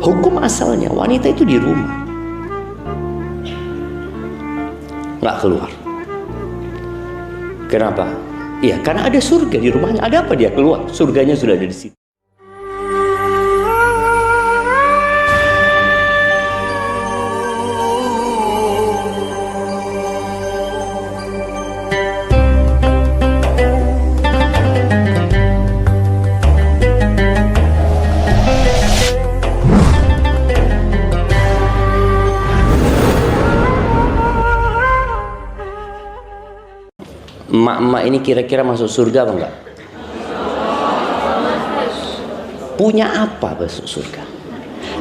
Hukum asalnya wanita itu di rumah, nggak keluar. Kenapa? Iya, karena ada surga di rumahnya. Ada apa dia keluar? Surganya sudah ada di situ. Emak-emak ini kira-kira masuk surga apa enggak? Punya apa masuk surga?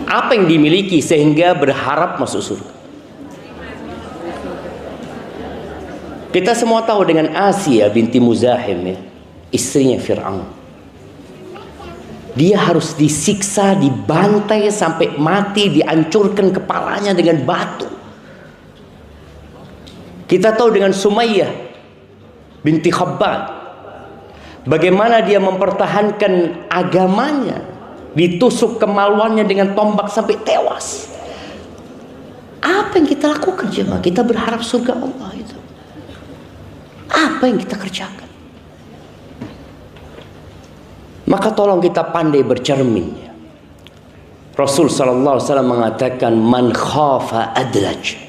Apa yang dimiliki sehingga berharap masuk surga? Kita semua tahu dengan Asia binti Muzahim, ya, istrinya Fir'aun. Dia harus disiksa, dibantai sampai mati, dihancurkan kepalanya dengan batu. Kita tahu dengan Sumayyah binti Khabbab, bagaimana dia mempertahankan agamanya, ditusuk kemaluannya dengan tombak sampai tewas. Apa yang kita lakukan jemaah? Kita berharap surga Allah itu. Apa yang kita kerjakan? Maka tolong kita pandai bercermin. Rasul sallallahu alaihi wasallam mengatakan, man khafa adlaj.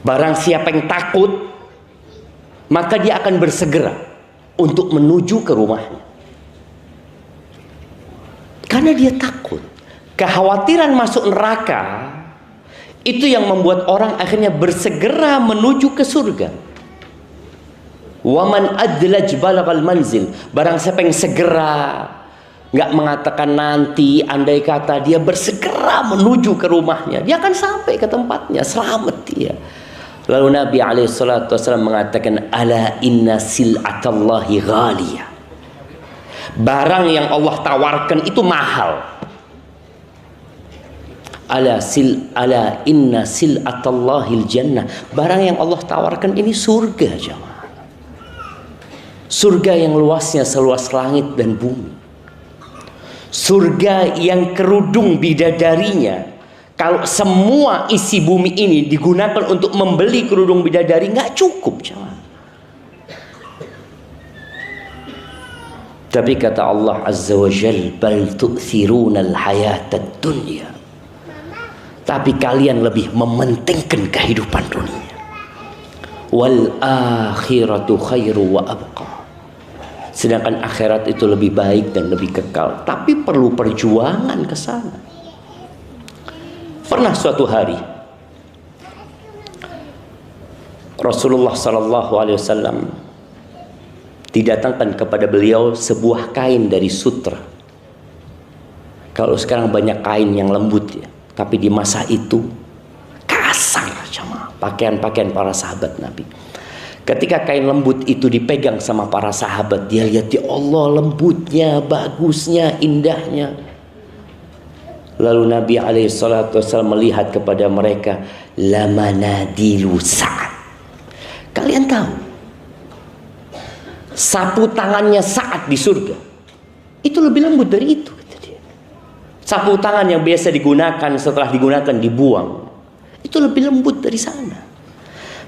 Barang siapa yang takut, maka dia akan bersegera untuk menuju ke rumahnya. Karena dia takut. Kekhawatiran masuk neraka itu yang membuat orang akhirnya bersegera menuju ke surga. Waman adlaj balagal manzil. Barang siapa yang segera, nggak mengatakan nanti, andai kata, dia bersegera menuju ke rumahnya, dia akan sampai ke tempatnya, selamat dia. Lalu Nabi SAW mengatakan, ala inna sil'atallahi ghaliyah. Barang yang Allah tawarkan itu mahal. Ala inna sil'atallahil jannah. Barang yang Allah tawarkan ini surga, jemaah. Surga yang luasnya seluas langit dan bumi. Surga yang kerudung bidadarinya, kalau semua isi bumi ini digunakan untuk membeli kerudung bidadari, nggak cukup, jemaah. Tapi kata Allah Azza wa Jal, bal tu'thirunal hayatad dunya. Tapi kalian lebih mementingkan kehidupan dunia. Wal akhiratu khairu wa abqa. Sedangkan akhirat itu lebih baik dan lebih kekal. Tapi perlu perjuangan ke sana. Pernah suatu hari Rasulullah SAW didatangkan kepada beliau sebuah kain dari sutra. Kalau sekarang banyak kain yang lembut, ya, tapi di masa itu kasar, sama pakaian-pakaian para sahabat Nabi. Ketika kain lembut itu dipegang sama para sahabat, dia lihat, ya Allah, lembutnya, bagusnya, indahnya. Lalu Nabi SAW melihat kepada mereka, lamanadilu Sa'ad. Kalian tahu, sapu tangannya Sa'ad di surga itu lebih lembut dari itu, kata dia. Sapu tangan yang biasa digunakan, setelah digunakan dibuang, itu lebih lembut dari sana.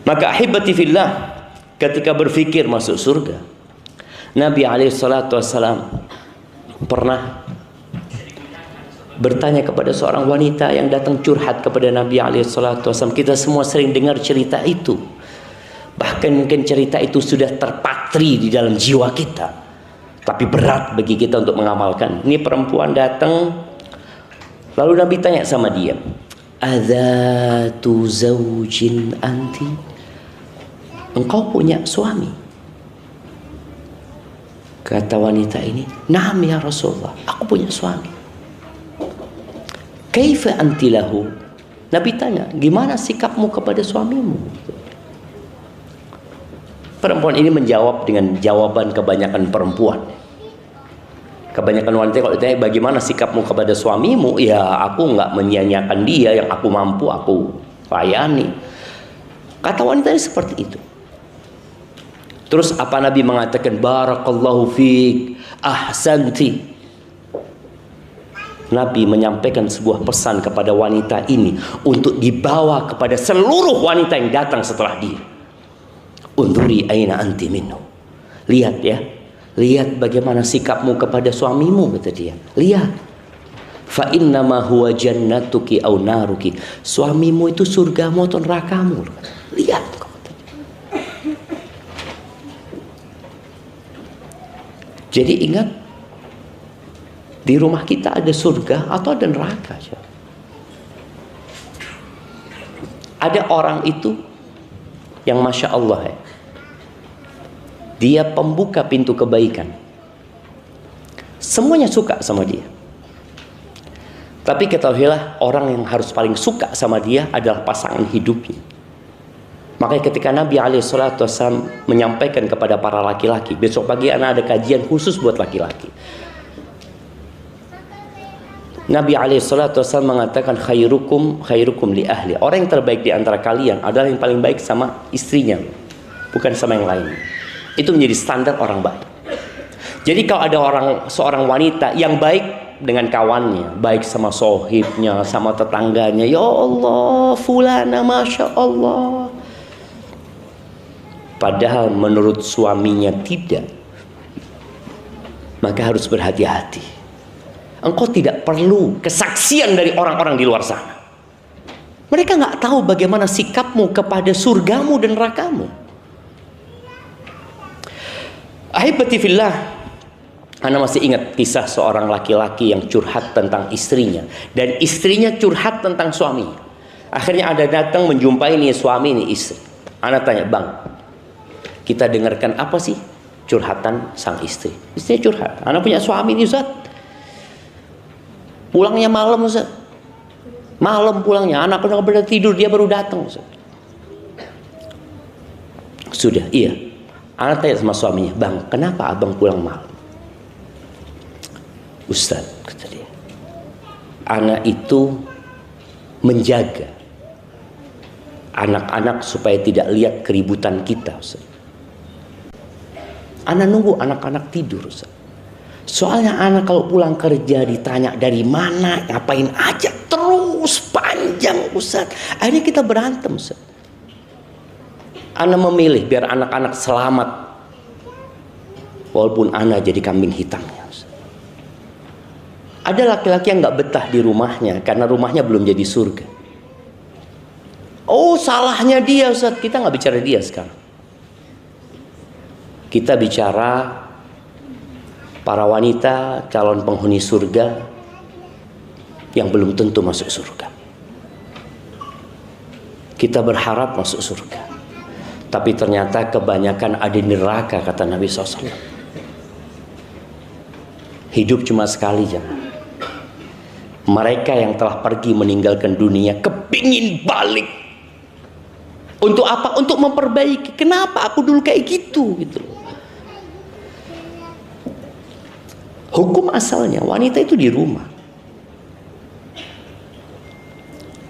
Maka ahibati fillah, ketika berpikir masuk surga, Nabi SAW pernah bertanya kepada seorang wanita yang datang curhat kepada Nabi SAW. Kita semua sering dengar cerita itu. Bahkan mungkin cerita itu sudah terpatri di dalam jiwa kita. Tapi berat bagi kita untuk mengamalkan. Ini perempuan datang, lalu Nabi tanya sama dia, adzatu zaujin anti? Engkau punya suami? Kata wanita ini, na'am ya Rasulullah, aku punya suami. Kaifa anti lahu? Nabi tanya, gimana sikapmu kepada suamimu? Perempuan ini menjawab dengan jawaban kebanyakan perempuan. Kebanyakan wanita kalau ditanya bagaimana sikapmu kepada suamimu, ya aku nggak menyia-nyiakan dia, yang aku mampu aku layani. Kata wanita ini seperti itu. Terus apa Nabi mengatakan, barakallahu fiik, ahsanti. Nabi menyampaikan sebuah pesan kepada wanita ini untuk dibawa kepada seluruh wanita yang datang setelah dia. Unduri aina anti minhu. Lihat ya, lihat bagaimana sikapmu kepada suamimu, kata dia. Lihat. Fa innama huwa jannatuki au naruki. Suamimu itu surgamu atau nerakamu. Lihat. Jadi ingat, di rumah kita ada surga atau ada neraka. Ada orang itu yang Masya Allah ya, dia pembuka pintu kebaikan. Semuanya suka sama dia. Tapi ketahuilah, orang yang harus paling suka sama dia adalah pasangan hidupnya. Makanya ketika Nabi SAW menyampaikan kepada para laki-laki, besok pagi anak ada kajian khusus buat laki-laki. Nabi SAW mengatakan khairukum li ahli. Orang yang terbaik di antara kalian adalah yang paling baik sama istrinya, bukan sama yang lain. Itu menjadi standar orang baik. Jadi kalau ada seorang wanita yang baik dengan kawannya, baik sama sohibnya, sama tetangganya, ya Allah, fulana Masya Allah, padahal menurut suaminya tidak, maka harus berhati-hati. Engkau tidak perlu kesaksian dari orang-orang di luar sana. Mereka nggak tahu bagaimana sikapmu kepada surgamu dan nerakamu. Ahibati fillah, Anda masih ingat kisah seorang laki-laki yang curhat tentang istrinya, dan istrinya curhat tentang suaminya. Akhirnya ada datang menjumpai nih suami nih istri. Anda tanya, bang, kita dengarkan apa sih curhatan sang istri? Istrinya curhat, anak punya suami nih Ustaz, pulangnya malam Ustaz, malam pulangnya, anak udah pada tidur, dia baru datang Ustaz. Sudah, iya. Anak tanya sama suaminya, bang, kenapa abang pulang malam? Ustaz, kata dia, anak itu menjaga anak-anak supaya tidak lihat keributan kita Ustaz. Anak nunggu anak-anak tidur Ustaz. Soalnya anak kalau pulang kerja ditanya dari mana, ngapain aja, terus panjang Ustaz. Akhirnya kita berantem Ustaz. Anak memilih biar anak-anak selamat, walaupun anak jadi kambing hitamnya Ustaz. Ada laki-laki yang gak betah di rumahnya karena rumahnya belum jadi surga. Oh, salahnya dia Ustaz. Kita gak bicara dia sekarang. Kita bicara para wanita calon penghuni surga yang belum tentu masuk surga. Kita berharap masuk surga, tapi ternyata kebanyakan ada di neraka, kata Nabi SAW. Hidup cuma sekali, jangan. Mereka yang telah pergi meninggalkan dunia kepingin balik. Untuk apa? Untuk memperbaiki. Kenapa aku dulu kayak gitu? Gitu. Hukum asalnya wanita itu di rumah,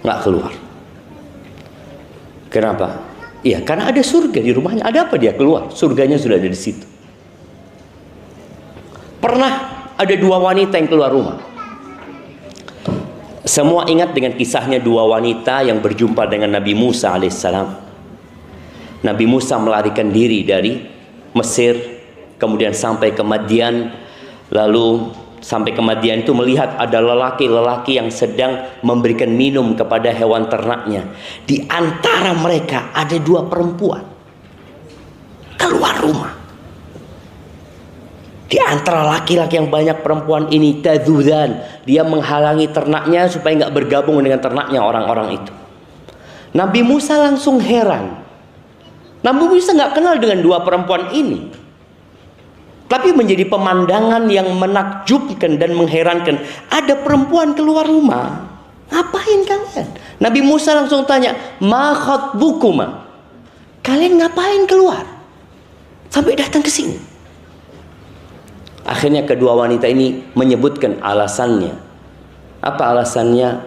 nggak keluar. Kenapa? Iya, karena ada surga di rumahnya. Ada apa dia keluar? Surganya sudah ada di situ. Pernah ada dua wanita yang keluar rumah. Semua ingat dengan kisahnya dua wanita yang berjumpa dengan Nabi Musa alaihissalam. Nabi Musa melarikan diri dari Mesir, kemudian sampai ke Madian. Lalu sampai ke Madian itu melihat ada lelaki-lelaki yang sedang memberikan minum kepada hewan ternaknya. Di antara mereka ada dua perempuan keluar rumah. Di antara laki-laki yang banyak, perempuan ini tadudan, dia menghalangi ternaknya supaya nggak bergabung dengan ternaknya orang-orang itu. Nabi Musa langsung heran. Nabi Musa nggak kenal dengan dua perempuan ini, tapi menjadi pemandangan yang menakjubkan dan mengherankan. Ada perempuan keluar rumah, ngapain kalian? Nabi Musa langsung tanya, ma khatbukuma, kalian ngapain keluar sampai datang ke sini? Akhirnya kedua wanita ini menyebutkan alasannya. Apa alasannya?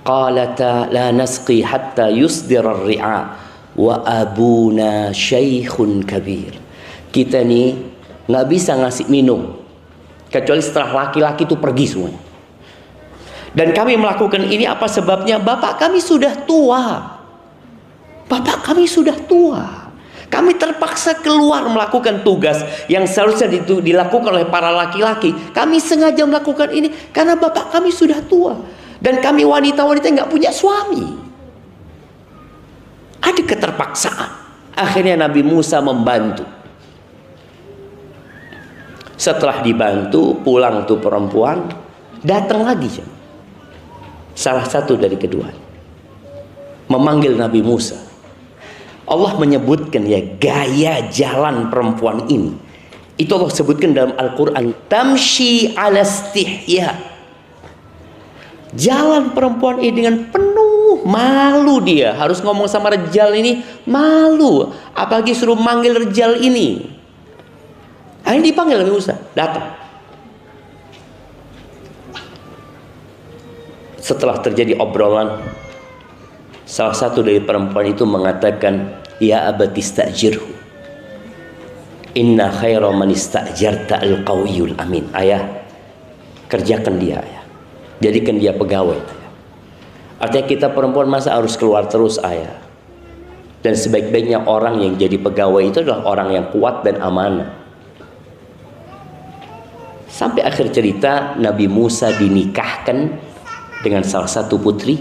Qalata la nasqi hatta yusdira ar-ri'a wa abuna syaikhun kabir. Kita nih nggak bisa ngasih minum kecuali setelah laki-laki itu pergi semuanya. Dan kami melakukan ini apa sebabnya? Bapak kami sudah tua. Bapak kami sudah tua. Kami terpaksa keluar melakukan tugas yang seharusnya dilakukan oleh para laki-laki. Kami sengaja melakukan ini karena bapak kami sudah tua. Dan kami wanita-wanita nggak punya suami. Ada keterpaksaan. Akhirnya Nabi Musa membantu. Setelah dibantu, pulang tuh perempuan, datang lagi. Salah satu dari kedua memanggil Nabi Musa. Allah menyebutkan ya gaya jalan perempuan ini. Itu Allah sebutkan dalam Al-Quran. Tamshi ala istihya. Jalan perempuan ini dengan penuh malu dia. Harus ngomong sama Rejal ini malu. Apalagi suruh manggil Rejal ini. Akhirnya dipanggil Nabi Musa. Datang. Setelah terjadi obrolan, salah satu dari perempuan itu mengatakan, ya abati istajirhu. Inna khaira man istajarta al-qawiyul amin. Ayah, kerjakan dia, ayah. Jadikan dia pegawai, ayah. Artinya kita perempuan masa harus keluar terus, ayah. Dan sebaik-baiknya orang yang jadi pegawai itu adalah orang yang kuat dan amanah. Sampai akhir cerita Nabi Musa dinikahkan dengan salah satu putri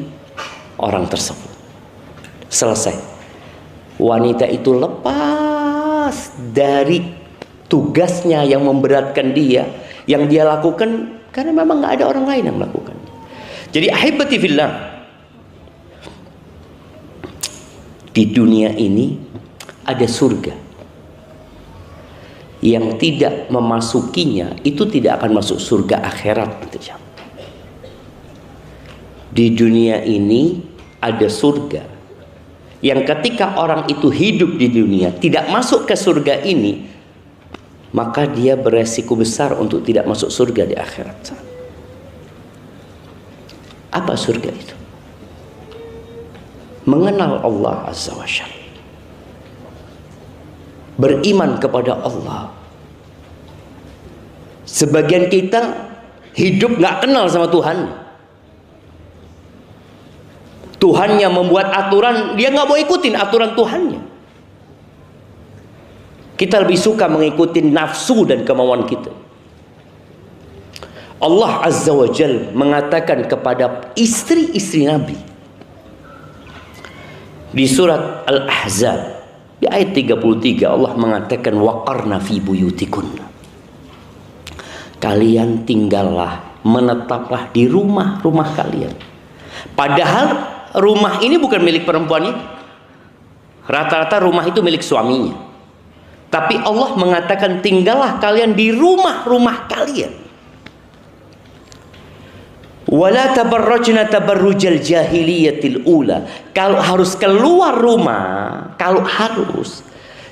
orang tersebut. Selesai. Wanita itu lepas dari tugasnya yang memberatkan dia, yang dia lakukan karena memang nggak ada orang lain yang melakukan. Jadi ahibati fillah, di dunia ini ada surga. Yang tidak memasukinya itu tidak akan masuk surga akhirat. Di dunia ini ada surga yang ketika orang itu hidup di dunia tidak masuk ke surga ini, maka dia beresiko besar untuk tidak masuk surga di akhirat. Apa surga itu? Mengenal Allah Azza wa Jalla, beriman kepada Allah. Sebagian kita hidup nggak kenal sama Tuhan. Tuhannya membuat aturan, dia nggak mau ikutin aturan Tuhannya. Kita lebih suka mengikuti nafsu dan kemauan kita. Allah Azza wa Jalla mengatakan kepada istri-istri Nabi di surat Al-Ahzab di ayat 33, Allah mengatakan waqarna fi buyutikunna. Kalian tinggallah, menetaplah di rumah-rumah kalian. Padahal rumah ini bukan milik perempuan itu. Rata-rata rumah itu milik suaminya. Tapi Allah mengatakan tinggallah kalian di rumah-rumah kalian. Wala tabarrajna tabarrujal jahiliyatil ula. Kalau harus keluar rumah, kalau harus,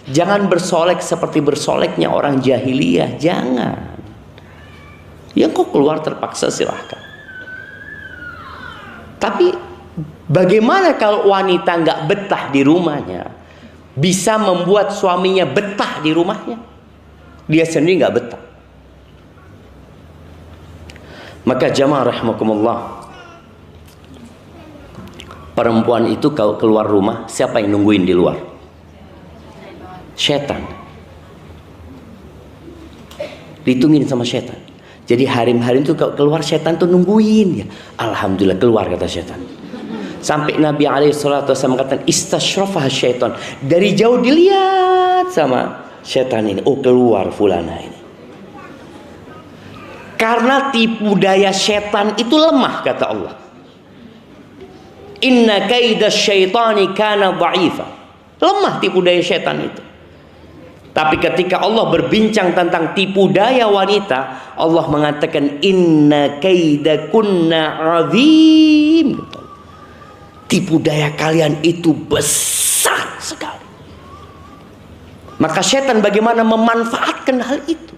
jangan bersolek seperti bersoleknya orang jahiliyah, jangan. Ya kok keluar terpaksa silahkan. Tapi bagaimana kalau wanita nggak betah di rumahnya, bisa membuat suaminya betah di rumahnya? Dia sendiri nggak betah. Maka jamaah rahimakumullah, perempuan itu kalau keluar rumah, siapa yang nungguin di luar? Setan. Ditungguin sama setan. Jadi harim-harim itu kalau keluar setan tuh nungguin ya. Alhamdulillah keluar kata setan. Sampai Nabi SAW mengatakan istasyrafah syaitan. Dari jauh dilihat sama setan ini. Oh keluar fulana ini. Karena tipu daya setan itu lemah kata Allah. Inna kaida syaitani kana dha'ifa. Lemah tipu daya setan itu. Tapi ketika Allah berbincang tentang tipu daya wanita, Allah mengatakan inna kaidakunna azim. Tipu daya kalian itu besar sekali. Maka setan bagaimana memanfaatkan hal itu?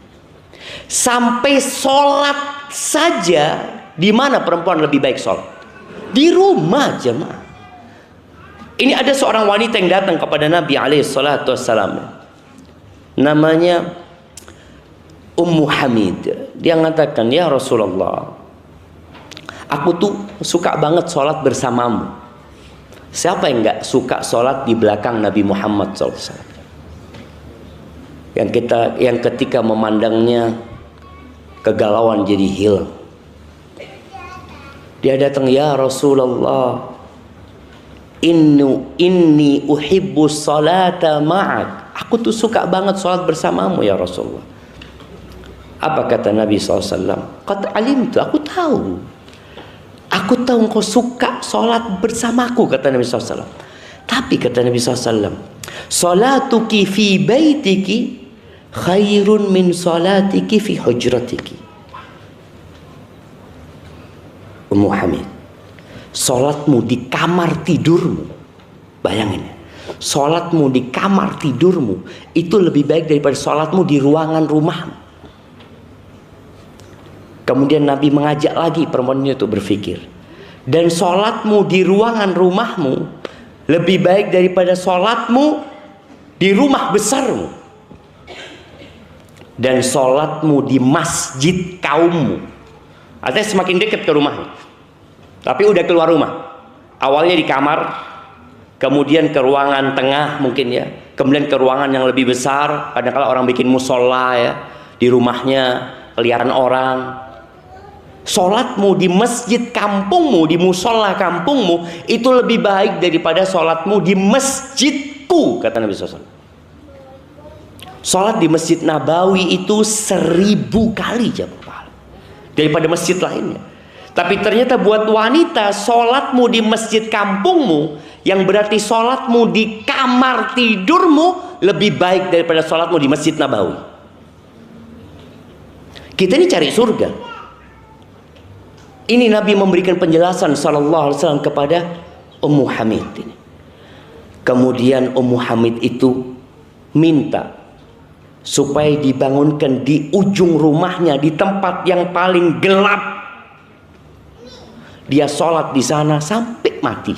Sampai sholat saja, di mana perempuan lebih baik sholat? Di rumah jemaah. Ini ada seorang wanita yang datang kepada Nabi SAW. Namanya Ummu Hamid. Dia mengatakan, ya Rasulullah, Aku tuh suka banget sholat bersamamu. Siapa yang nggak suka sholat di belakang Nabi Muhammad SAW? Yang ketika memandangnya kegalauan jadi hilang. Dia datang, ya Rasulullah, inni uhibbu salata ma'ak. Aku tuh suka banget sholat bersamamu ya Rasulullah. Apa kata Nabi SAW? Qad alimtu, aku tahu. Aku tahu engkau suka sholat bersamaku, kata Nabi SAW. Tapi kata Nabi SAW, salatuki fi baitiki khairun min salatiki fi hujratiki. Ummu Hamid, sholatmu di kamar tidurmu, bayangin ya, sholatmu di kamar tidurmu itu lebih baik daripada sholatmu di ruangan rumahmu. Kemudian Nabi mengajak lagi perempuan ini untuk berpikir, dan sholatmu di ruangan rumahmu lebih baik daripada sholatmu di rumah besarmu, dan sholatmu di masjid kaummu. Artinya semakin dekat ke rumahnya, tapi udah keluar rumah. Awalnya di kamar, kemudian ke ruangan tengah mungkin ya, kemudian ke ruangan yang lebih besar. Kadang-kadang orang bikin musola ya di rumahnya, peliharaan orang. Sholatmu di masjid kampungmu, di musola kampungmu itu lebih baik daripada sholatmu di masjidku, kata Nabi SAW. Sholat di Masjid Nabawi itu 1000 kali jauh pahala daripada masjid lainnya. Tapi ternyata buat wanita, sholatmu di masjid kampungmu, yang berarti sholatmu di kamar tidurmu, lebih baik daripada sholatmu di Masjid Nabawi. Kita ini cari surga. Ini Nabi memberikan penjelasan sallallahu alaihi wasallam kepada Ummu Hamid ini. Kemudian Ummu Hamid itu minta supaya dibangunkan di ujung rumahnya, di tempat yang paling gelap. Dia sholat di sana sampai mati,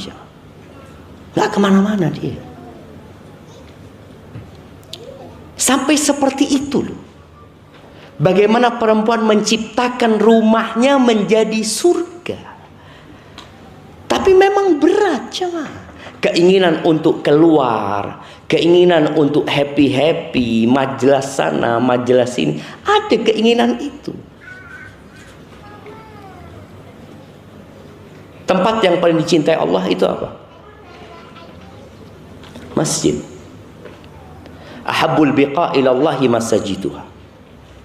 nggak kemana-mana dia. Sampai seperti itu loh. Bagaimana perempuan menciptakan rumahnya menjadi surga. Tapi memang berat, jemaah. Keinginan untuk keluar, keinginan untuk happy-happy, majelis sana, majelis sini, ada keinginan itu. Tempat yang paling dicintai Allah itu apa? Masjid. Ahabbul biqa ilallahi masajiduha.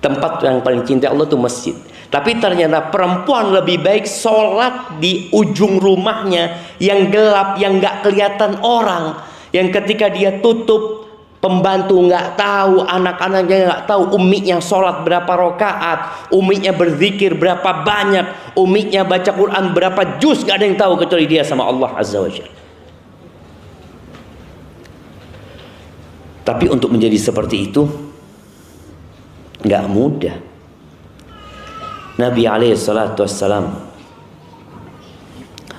Tempat yang paling cinta Allah itu masjid. Tapi ternyata perempuan lebih baik sholat di ujung rumahnya yang gelap, yang nggak kelihatan orang, yang ketika dia tutup, pembantu nggak tahu, anak-anaknya nggak tahu, umminya sholat berapa rakaat, umminya berzikir berapa banyak, umminya baca Quran berapa juz, nggak ada yang tahu kecuali dia sama Allah Azza wa Jalla. Tapi untuk menjadi seperti itu nggak mudah. Nabi SAW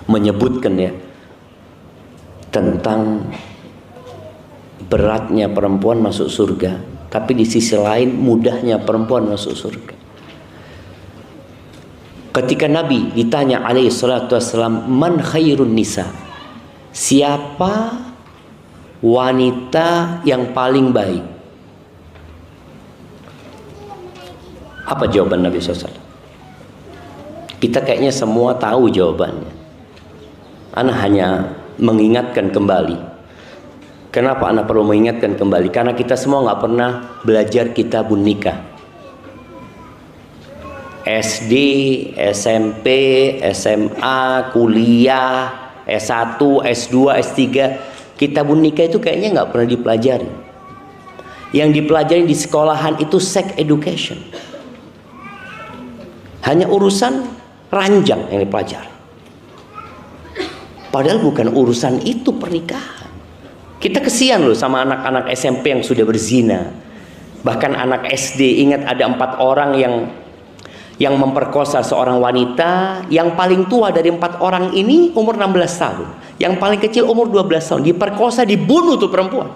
menyebutkan ya tentang beratnya perempuan masuk surga, tapi di sisi lain mudahnya perempuan masuk surga. Ketika Nabi ditanya SAW, man khairun nisa, siapa wanita yang paling baik? Apa jawaban Nabi SAW? Kita kayaknya semua tahu jawabannya. Ana hanya mengingatkan kembali. Kenapa ana perlu mengingatkan kembali? Karena kita semua nggak pernah belajar kitabun nikah. SD, SMP, SMA, kuliah, S1, S2, S3, kitabun nikah itu kayaknya nggak pernah dipelajari. Yang dipelajari di sekolahan itu sex education. Hanya urusan ranjang yang dipelajari. Padahal bukan urusan itu pernikahan. Kita kesian loh sama anak-anak SMP yang sudah berzina. Bahkan anak SD, ingat ada 4 orang yang memperkosa seorang wanita. Yang paling tua dari 4 orang ini umur 16 tahun. Yang paling kecil umur 12 tahun. Diperkosa, dibunuh tuh perempuan.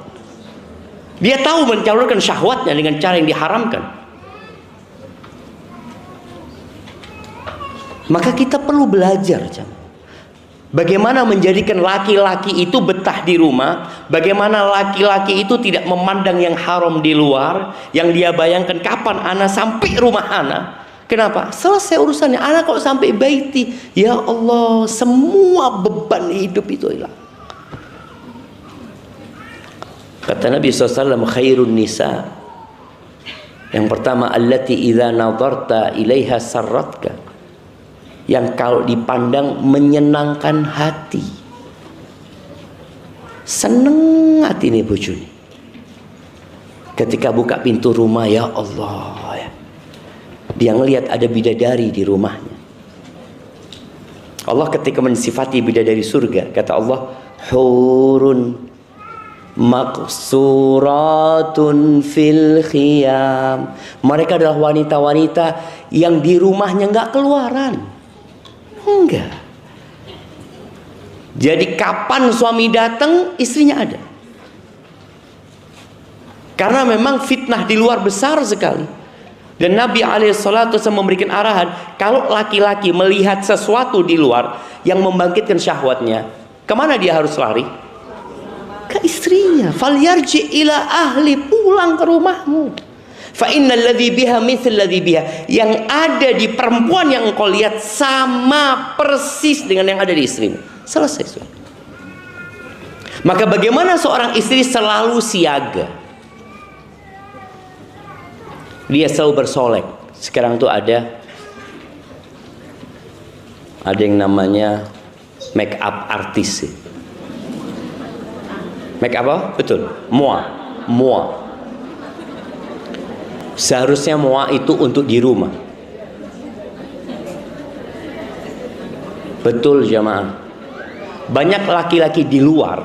Dia tahu mencalurkan syahwatnya dengan cara yang diharamkan. Maka kita perlu belajar, bagaimana menjadikan laki-laki itu betah di rumah, bagaimana laki-laki itu tidak memandang yang haram di luar, yang dia bayangkan kapan anak sampai rumah anak. Kenapa? Selesai urusannya. Anak kok sampai baiti, ya Allah, semua beban hidup itu hilang. Kata Nabi SAW, khairun nisa, yang pertama, allati idza nadarta ilaiha sarratka, yang kalau dipandang menyenangkan hati. Seneng hati nih bojone. Ketika buka pintu rumah, ya Allah, ya, dia ngelihat ada bidadari di rumahnya. Allah ketika mensifati bidadari surga, kata Allah, hurun maqsuratun fil khiyam. Mereka adalah wanita-wanita yang di rumahnya nggak keluaran. Enggak. Jadi kapan suami datang, istrinya ada. Karena memang fitnah di luar besar sekali. Dan Nabi SAW memberikan arahan, kalau laki-laki melihat sesuatu di luar yang membangkitkan syahwatnya, kemana dia harus lari? Ke istrinya. Falyarji ila ahli, pulang ke rumahmu. Fa innal ladzi biha mithl ladzi biha, yang ada di perempuan yang engkau lihat sama persis dengan yang ada di istrimu. Selesai. Maka bagaimana seorang istri selalu siaga? Dia selalu bersolek. Sekarang tuh ada yang namanya make up artis. Make up apa? Betul. Mua. Seharusnya mua itu untuk di rumah. Betul jamaah. Banyak laki-laki di luar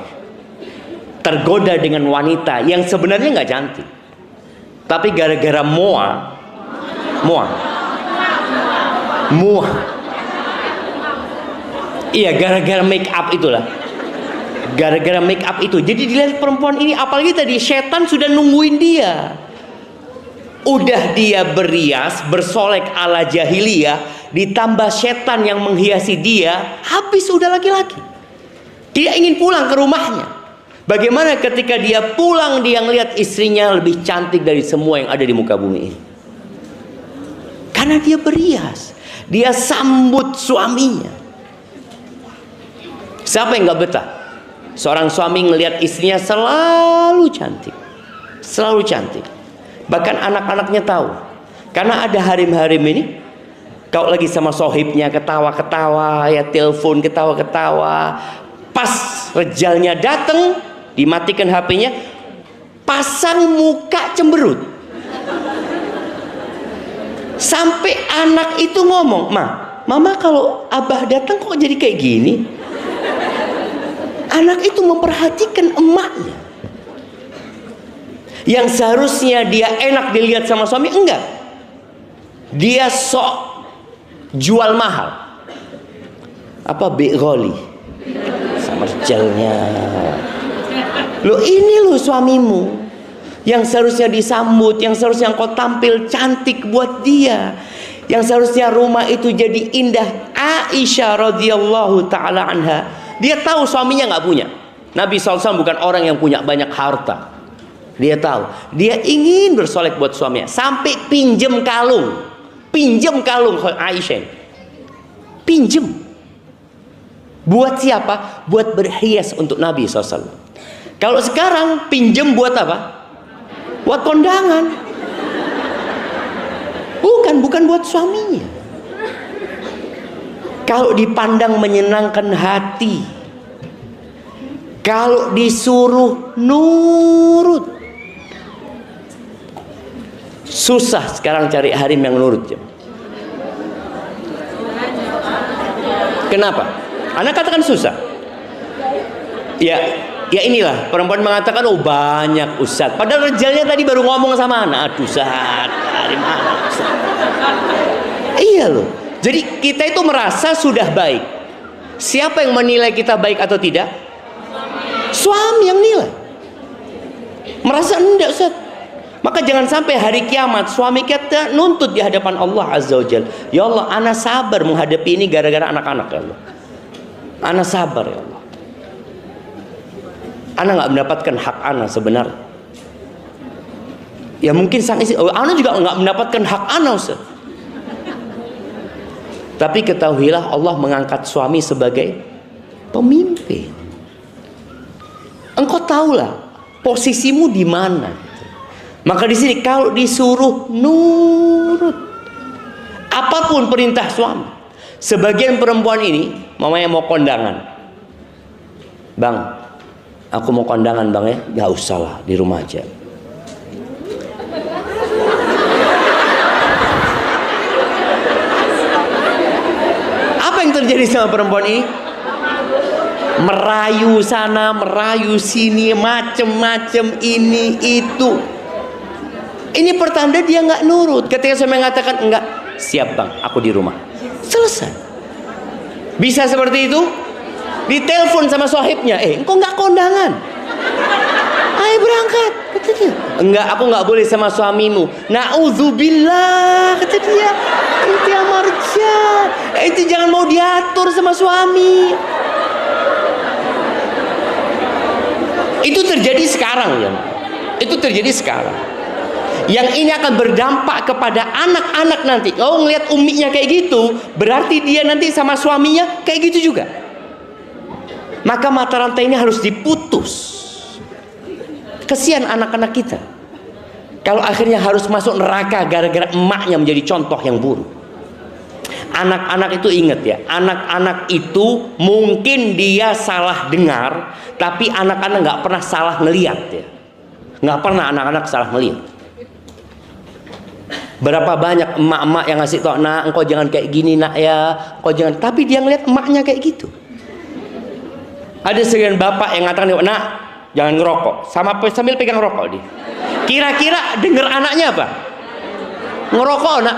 tergoda dengan wanita yang sebenarnya nggak cantik, tapi gara-gara mua, iya, gara-gara make up itulah. Gara-gara make up itu, jadi dilihat perempuan ini, apalagi tadi setan sudah nungguin dia. Udah dia berias, bersolek ala jahiliyah, ditambah setan yang menghiasi dia, habis udah laki-laki. Dia ingin pulang ke rumahnya. Bagaimana ketika dia pulang, dia ngelihat istrinya lebih cantik dari semua yang ada di muka bumi ini. Karena dia berias, dia sambut suaminya. Siapa yang gak betah? Seorang suami ngelihat istrinya selalu cantik, selalu cantik. Bahkan anak-anaknya tahu. Karena ada harim-harim ini, kalau lagi sama sohibnya ketawa-ketawa, ya telepon ketawa-ketawa, pas rejalnya datang, dimatikan HP-nya, pasang muka cemberut. Sampai anak itu ngomong, Mama kalau abah datang kok jadi kayak gini? Anak itu memperhatikan emaknya. Yang seharusnya dia enak dilihat sama suami, enggak. Dia sok jual mahal. Apa bi'gholi sama rejalnya. Loh, ini loh suamimu yang seharusnya disambut, yang seharusnya engkau tampil cantik buat dia, yang seharusnya rumah itu jadi indah. Aisyah radhiyallahu taala anha, dia tahu suaminya nggak punya. Nabi SAW bukan orang yang punya banyak harta. Dia tahu, dia ingin bersolek buat suaminya, sampai pinjem kalung Aisyah. Pinjem. Buat siapa? Buat berhias untuk Nabi SAW. Kalau sekarang pinjem buat apa? Buat kondangan. Bukan buat suaminya. Kalau dipandang menyenangkan hati, kalau disuruh nurut. Susah sekarang cari harim yang nurut. Kenapa? Anak katakan susah. Ya inilah perempuan mengatakan, oh banyak Ustaz. Padahal rejalnya tadi baru ngomong sama anak, aduh Ustaz, harim anak Ustaz. Iya loh. Jadi kita itu merasa sudah baik. Siapa yang menilai kita baik atau tidak? Suami yang nilai. Merasa enggak Ustaz. Maka jangan sampai hari kiamat suami kita nuntut di hadapan Allah Azza wa Jalla, ya Allah, ana sabar menghadapi ini gara-gara anak-anak, ya Allah. Ana sabar, ya Allah. Ana nggak mendapatkan hak ana sebenarnya. Ya mungkin sang istri, ana juga nggak mendapatkan hak ana, Ustaz. Tapi ketahuilah Allah mengangkat suami sebagai pemimpin. Engkau tahulah posisimu di mana. Maka di sini kalau disuruh nurut apapun perintah suami. Sebagian perempuan ini mamanya mau kondangan. Bang, aku mau kondangan bang ya. Gak usah lah, di rumah aja. Apa yang terjadi sama perempuan ini? Merayu sana, merayu sini, macem-macem ini itu. Ini pertanda dia nggak nurut. Ketika saya mengatakan enggak, siap bang, aku di rumah. Selesai. Bisa seperti itu? Ditelepon sama sohibnya, engkau nggak kondangan? Ayo berangkat, kata dia. Enggak, aku nggak boleh sama suamimu. Na'udzubillah, kata dia. Itu yang marja. Itu jangan mau diatur sama suami. Itu terjadi sekarang ya. Itu terjadi sekarang. Yang ini akan berdampak kepada anak-anak nanti. Kalau ngelihat uminya kayak gitu, berarti dia nanti sama suaminya kayak gitu juga. Maka mata rantai ini harus diputus. Kesian anak-anak kita kalau akhirnya harus masuk neraka gara-gara emaknya menjadi contoh yang buruk. Anak-anak itu ingat ya, anak-anak itu mungkin dia salah dengar, tapi anak-anak nggak pernah salah ngelihat ya. Nggak pernah anak-anak salah ngelihat. Berapa banyak emak-emak yang ngasih tau, nak, engkau jangan kayak gini nak ya, engkau jangan. Tapi dia ngeliat emaknya kayak gitu. Ada sebagian bapak yang ngatakan, nak, jangan ngerokok, sambil pegang rokok dia. Kira-kira denger anaknya apa? Ngerokok nak.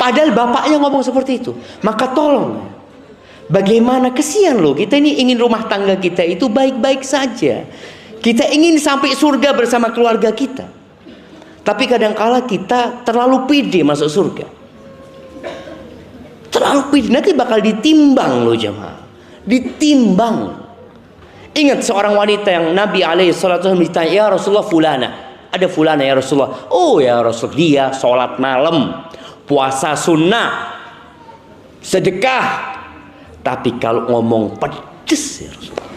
Padahal bapaknya ngomong seperti itu. Maka tolong, bagaimana, kesian loh, kita ini ingin rumah tangga kita itu baik-baik saja. Kita ingin sampai surga bersama keluarga kita. Tapi kadangkala kita terlalu pede masuk surga. Terlalu pede, nanti bakal ditimbang loh jemaah. Ditimbang. Ingat seorang wanita yang Nabi SAW ditanya, ya Rasulullah fulana. Ada fulana ya Rasulullah. Oh ya Rasul, dia sholat malam, puasa sunnah, sedekah. Tapi kalau ngomong pedes ya Rasulullah,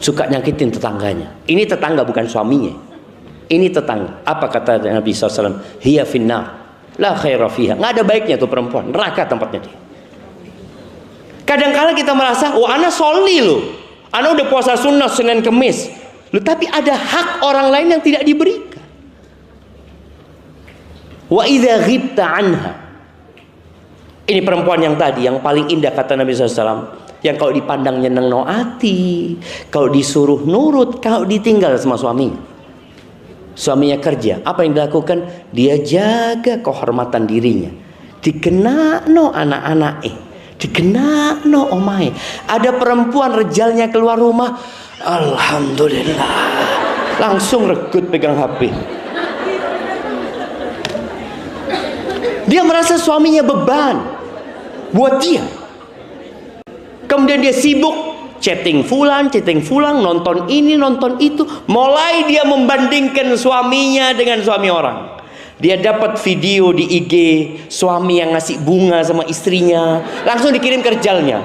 suka nyakitin tetangganya. Ini tetangga bukan suaminya. Ini tetangga. Apa kata Nabi SAW? Hiya finnar, la khaira fiha. Nggak ada baiknya tuh perempuan, neraka tempatnya dia. Kadang-kala kita merasa, oh ana sholli loh, ana udah puasa sunnah Senin Kemis loh, tapi ada hak orang lain yang tidak diberikan. Wa idza ghibta anha. Ini perempuan yang tadi, yang paling indah kata Nabi SAW, yang kalau dipandang nyeneng no hati, kalau disuruh nurut, kalau ditinggal sama suaminya. Suaminya kerja, apa yang dilakukan? Dia jaga kehormatan dirinya. Dikenakno anak-anak dikenakno omahe. Ada perempuan rejalnya keluar rumah, alhamdulillah, langsung regut pegang HP. Dia merasa suaminya beban buat dia. Kemudian dia sibuk chatting fulan, nonton ini, nonton itu. Mulai dia membandingkan suaminya dengan suami orang. Dia dapat video di IG suami yang ngasih bunga sama istrinya, langsung dikirim ke rejalnya.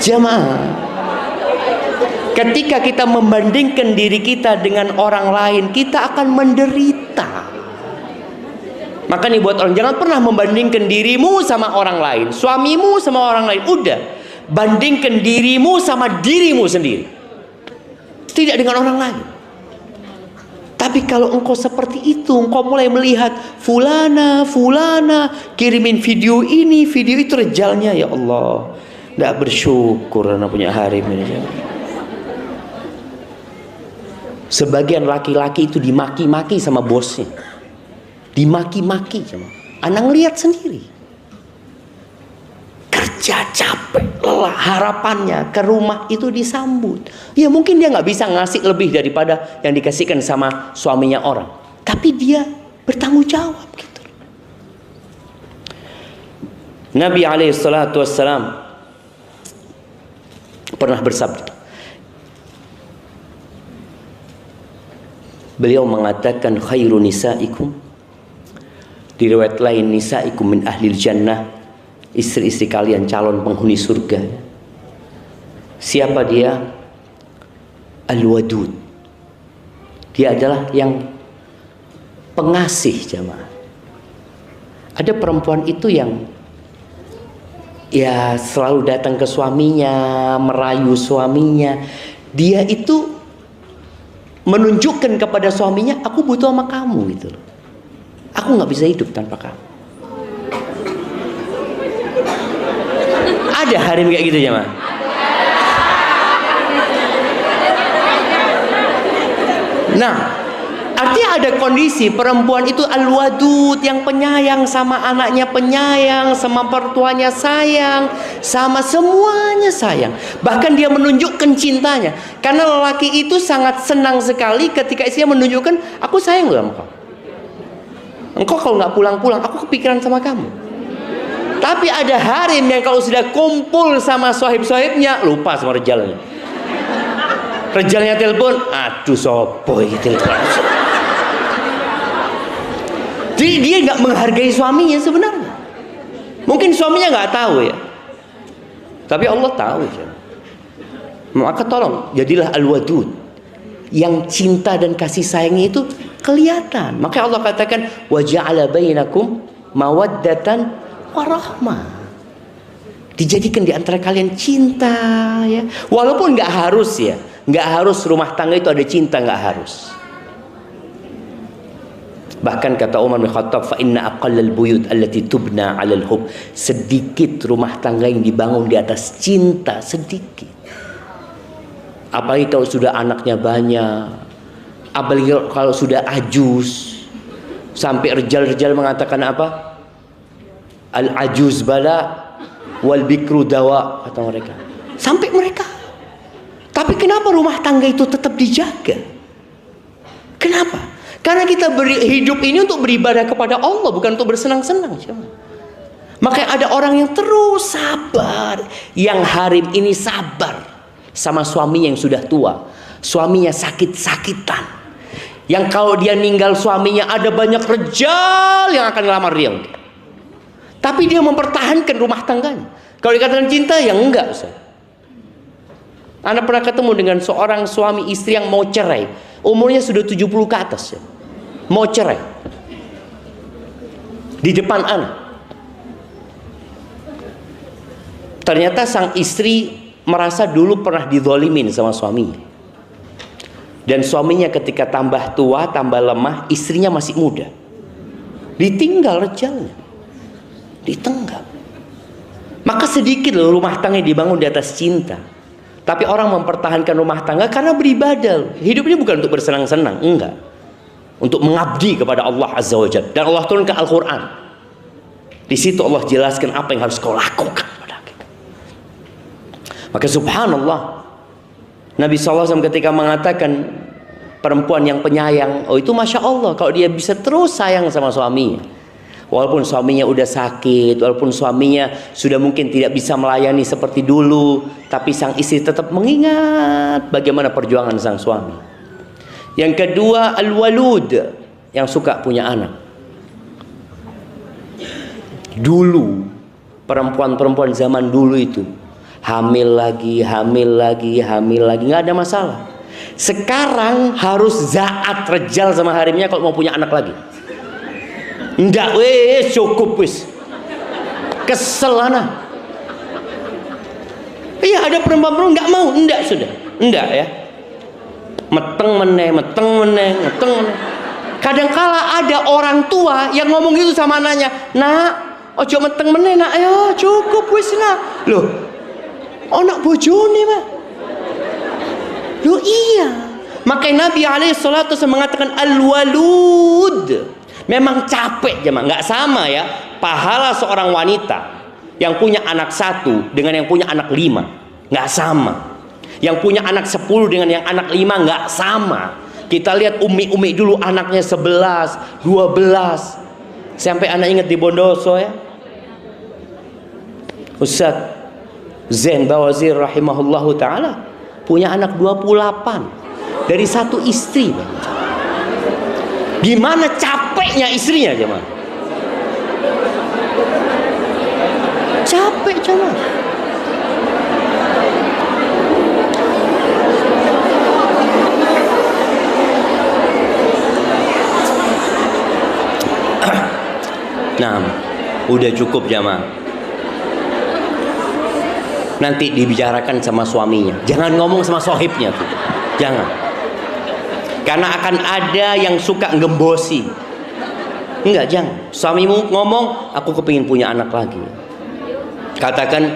Jamaah, ketika kita membandingkan diri kita dengan orang lain, kita akan menderita. Maka nih buat orang, jangan pernah membandingkan dirimu sama orang lain, suamimu sama orang lain. Udah, bandingkan dirimu sama dirimu sendiri, tidak dengan orang lain. Tapi kalau engkau seperti itu, engkau mulai melihat fulana kirimin video ini, video itu, rejalnya, ya Allah, tidak bersyukur karena punya harim ini. Sebagian laki-laki itu dimaki-maki sama bosnya, dimaki-maki sama anak, ngelihat sendiri. kerja capek, lelah, harapannya ke rumah itu disambut. Ya mungkin dia nggak bisa ngasih lebih daripada yang dikasihkan sama suaminya orang, tapi dia bertanggung jawab gitu. Nabi SAW pernah bersabda, beliau mengatakan khairu nisaikum, di riwayat lain nisaikum min ahlil jannah, istri-istri kalian calon penghuni surga. Siapa dia? Al-Wadud. Dia adalah yang pengasih, jamaah. Ada perempuan itu yang ya selalu datang ke suaminya, merayu suaminya. Dia itu menunjukkan kepada suaminya, aku butuh sama kamu gitu loh. Aku nggak bisa hidup tanpa kamu. Ada harim kayak gitu ya, Mas? Nah, artinya ada kondisi perempuan itu al-wadud, yang penyayang, sama anaknya penyayang, sama pertuanya sayang, sama semuanya sayang. Bahkan dia menunjukkan cintanya. Karena lelaki itu sangat senang sekali ketika istrinya menunjukkan, aku sayang loh sama kamu. Engkau kalau nggak pulang-pulang, aku kepikiran sama kamu. Tapi ada harim yang kalau sudah kumpul sama sohib-sohibnya, lupa sama rejalnya. Rejalnya telepon, aduh sopo gitu. Jadi dia nggak menghargai suaminya sebenarnya. Mungkin suaminya nggak tahu ya, tapi Allah tahu ya. Maka tolong jadilah al-wadud, yang cinta dan kasih sayangnya itu kelihatan. Maka Allah katakan wa ja'ala bainakum mawaddatan warahmah, dijadikan di antara kalian cinta ya. Walaupun nggak harus ya, nggak harus rumah tangga itu ada cinta, nggak harus. Bahkan kata Umar bin Khattab, fa inna aqallal buyut allati tubna 'alal hub, sedikit rumah tangga yang dibangun di atas cinta, sedikit. Apalagi kalau sudah anaknya banyak, apalagi kalau sudah ajuz. Sampai rejal-rejal mengatakan apa? Al-ajuz bala wal bikru dawa, kata mereka. Sampai mereka. Tapi kenapa rumah tangga itu tetap dijaga? Kenapa? Karena kita hidup ini untuk beribadah kepada Allah, bukan untuk bersenang-senang. Makanya ada orang yang terus sabar, yang harim ini sabar sama suaminya yang sudah tua, suaminya sakit-sakitan, yang kalau dia ninggal suaminya ada banyak rejal yang akan ngelamar dia. Tapi dia mempertahankan rumah tangganya. Kalau dikatakan cinta, ya enggak, Ustaz. Anda pernah ketemu dengan seorang suami istri yang mau cerai, umurnya sudah 70 ke atas ya. Mau cerai di depan anak. Ternyata sang istri merasa dulu pernah dizolimin sama suaminya. Dan suaminya ketika tambah tua, tambah lemah, istrinya masih muda, ditinggal rejalnya, ditenggak. Maka sedikit loh rumah tangga dibangun di atas cinta. Tapi orang mempertahankan rumah tangga karena beribadah. Hidup ini bukan untuk bersenang-senang, enggak. Untuk mengabdi kepada Allah Azza wa Jalla. Dan Allah turunkan Al-Quran. Di situ Allah jelaskan apa yang harus kau lakukan pada kita. Maka subhanallah, Nabi SAW ketika mengatakan perempuan yang penyayang, oh itu Masya Allah, kalau dia bisa terus sayang sama suaminya. Walaupun suaminya udah sakit, walaupun suaminya sudah mungkin tidak bisa melayani seperti dulu, tapi sang istri tetap mengingat bagaimana perjuangan sang suami. Yang kedua, al-walud, yang suka punya anak. Dulu, perempuan-perempuan zaman dulu itu hamil lagi, nggak ada masalah. Sekarang harus zaat rejal sama harimnya kalau mau punya anak lagi. Nggak, wes cukup wes. Kesel ana. Iya, ada perempuan-perempuan nggak mau, enggak sudah, enggak ya. Meteng meneh. Kadangkala ada orang tua yang ngomong gitu sama anaknya, nak, ojo meteng meneh nak, ya cukup wis nak. Loh, anak bojone mah. Loh iya. Makanya Nabi SAW mengatakan al-walud. Memang capek jemaah, nggak sama ya. Pahala seorang wanita Yang punya anak 1 dengan yang punya anak 5 nggak sama. Yang punya anak 10 dengan yang anak 5 nggak sama. Kita lihat umi-umi dulu anaknya 11, 12. Sampai anak ingat di Bondoso ya, Ustaz Zain Bawazir rahimahullahu ta'ala punya anak 28 dari 1 istri. Gimana capeknya istrinya jemaah? Capek jemaah. Nah, udah cukup jemaah. Nanti dibicarakan sama suaminya. Jangan ngomong sama sohibnya tuh. Jangan. Karena akan ada yang suka ngembosi. Enggak, jangan. Suamimu ngomong, aku kepingin punya anak lagi. Katakan,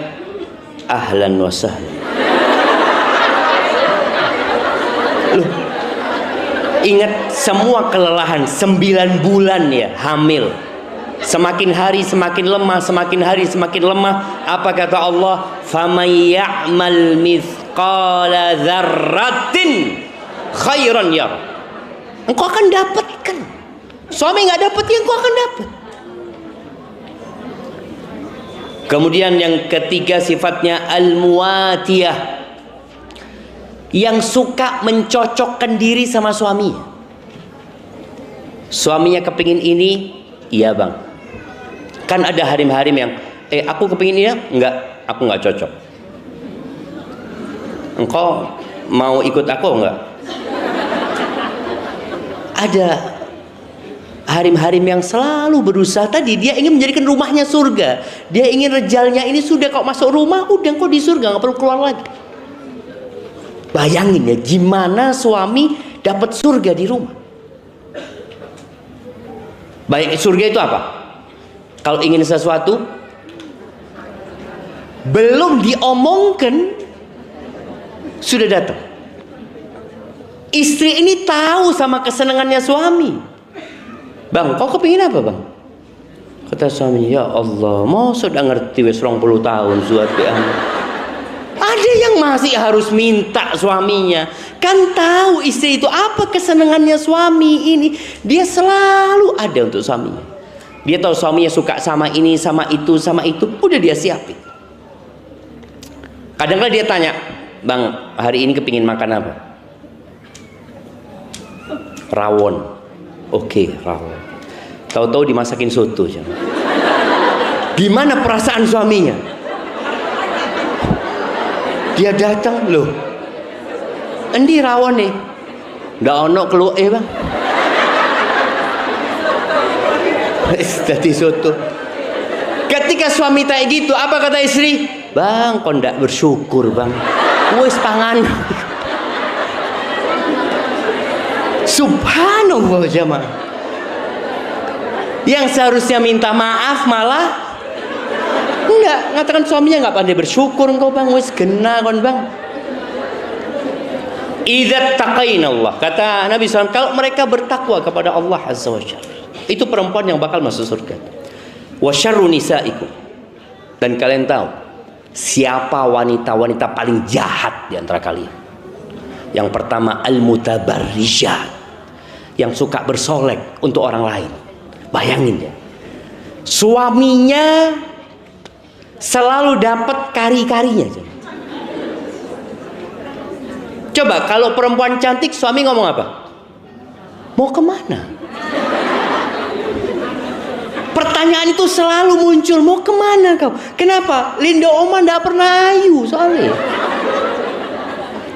ahlan wa sahlan. Loh, ingat semua kelelahan 9 bulan ya hamil. Semakin hari semakin lemah, semakin hari semakin lemah. Apa kata Allah? Faman ya'mal mithqala dzarratin khairan yarah. Engkau akan dapatkan. Suami nggak dapat, ya engkau akan dapat. Kemudian yang ketiga sifatnya al-muwatiyah, yang suka mencocokkan diri sama suaminya. Suaminya kepingin ini, iya bang. Kan ada harim-harim yang aku kepingin ini ya? Enggak, aku nggak cocok. Engkau mau ikut aku enggak? Ada harim-harim yang selalu berusaha. Tadi dia ingin menjadikan rumahnya surga. Dia ingin rejalnya ini sudah kau masuk rumah, udah kau di surga, nggak perlu keluar lagi. Bayangin ya, gimana suami dapat surga di rumah. Baik, surga itu apa? Kalau ingin sesuatu belum diomongkan sudah datang. Istri ini tahu sama kesenangannya suami. Bang, kau kepingin apa bang? Kata suaminya, ya Allah, mau sudah ngerti wes 20 tahun suatu. Ada yang masih harus minta suaminya. Kan tahu istri itu apa kesenangannya suami ini. Dia selalu ada untuk suaminya. Dia tahu suaminya suka sama ini, sama itu, sama itu. Udah dia siapin. Kadang-kadang dia tanya, bang, hari ini kepingin makan apa? Rawon. Oke, rawon. Tahu-tahu dimasakin soto. Gimana perasaan suaminya? Dia datang, loh, endi rawon nih? Nggak ono keluke bang. Jadi soto. Ketika suami tanya gitu, apa kata istri? Bang, kok ndak bersyukur bang? Wes pangan. Subhanallah jamaah. Yang seharusnya minta maaf malah enggak, ngatakan suaminya nggak pandai bersyukur engkau bang, wes kena kon bang. Idza taqaina Allah, kata Nabi SAW, kalau mereka bertakwa kepada Allah Azza wa Jalla, itu perempuan yang bakal masuk surga. Wa syarru nisaikum, dan kalian tahu siapa wanita-wanita paling jahat di antara kalian? Yang pertama al-mutabarrijat, yang suka bersolek untuk orang lain. Bayangin ya, suaminya selalu dapat kari-karinya. Coba kalau perempuan cantik, suami ngomong apa? Mau kemana? Pertanyaan itu selalu muncul, mau kemana kau? Kenapa? Linda Oma ndak pernah ayu soalnya.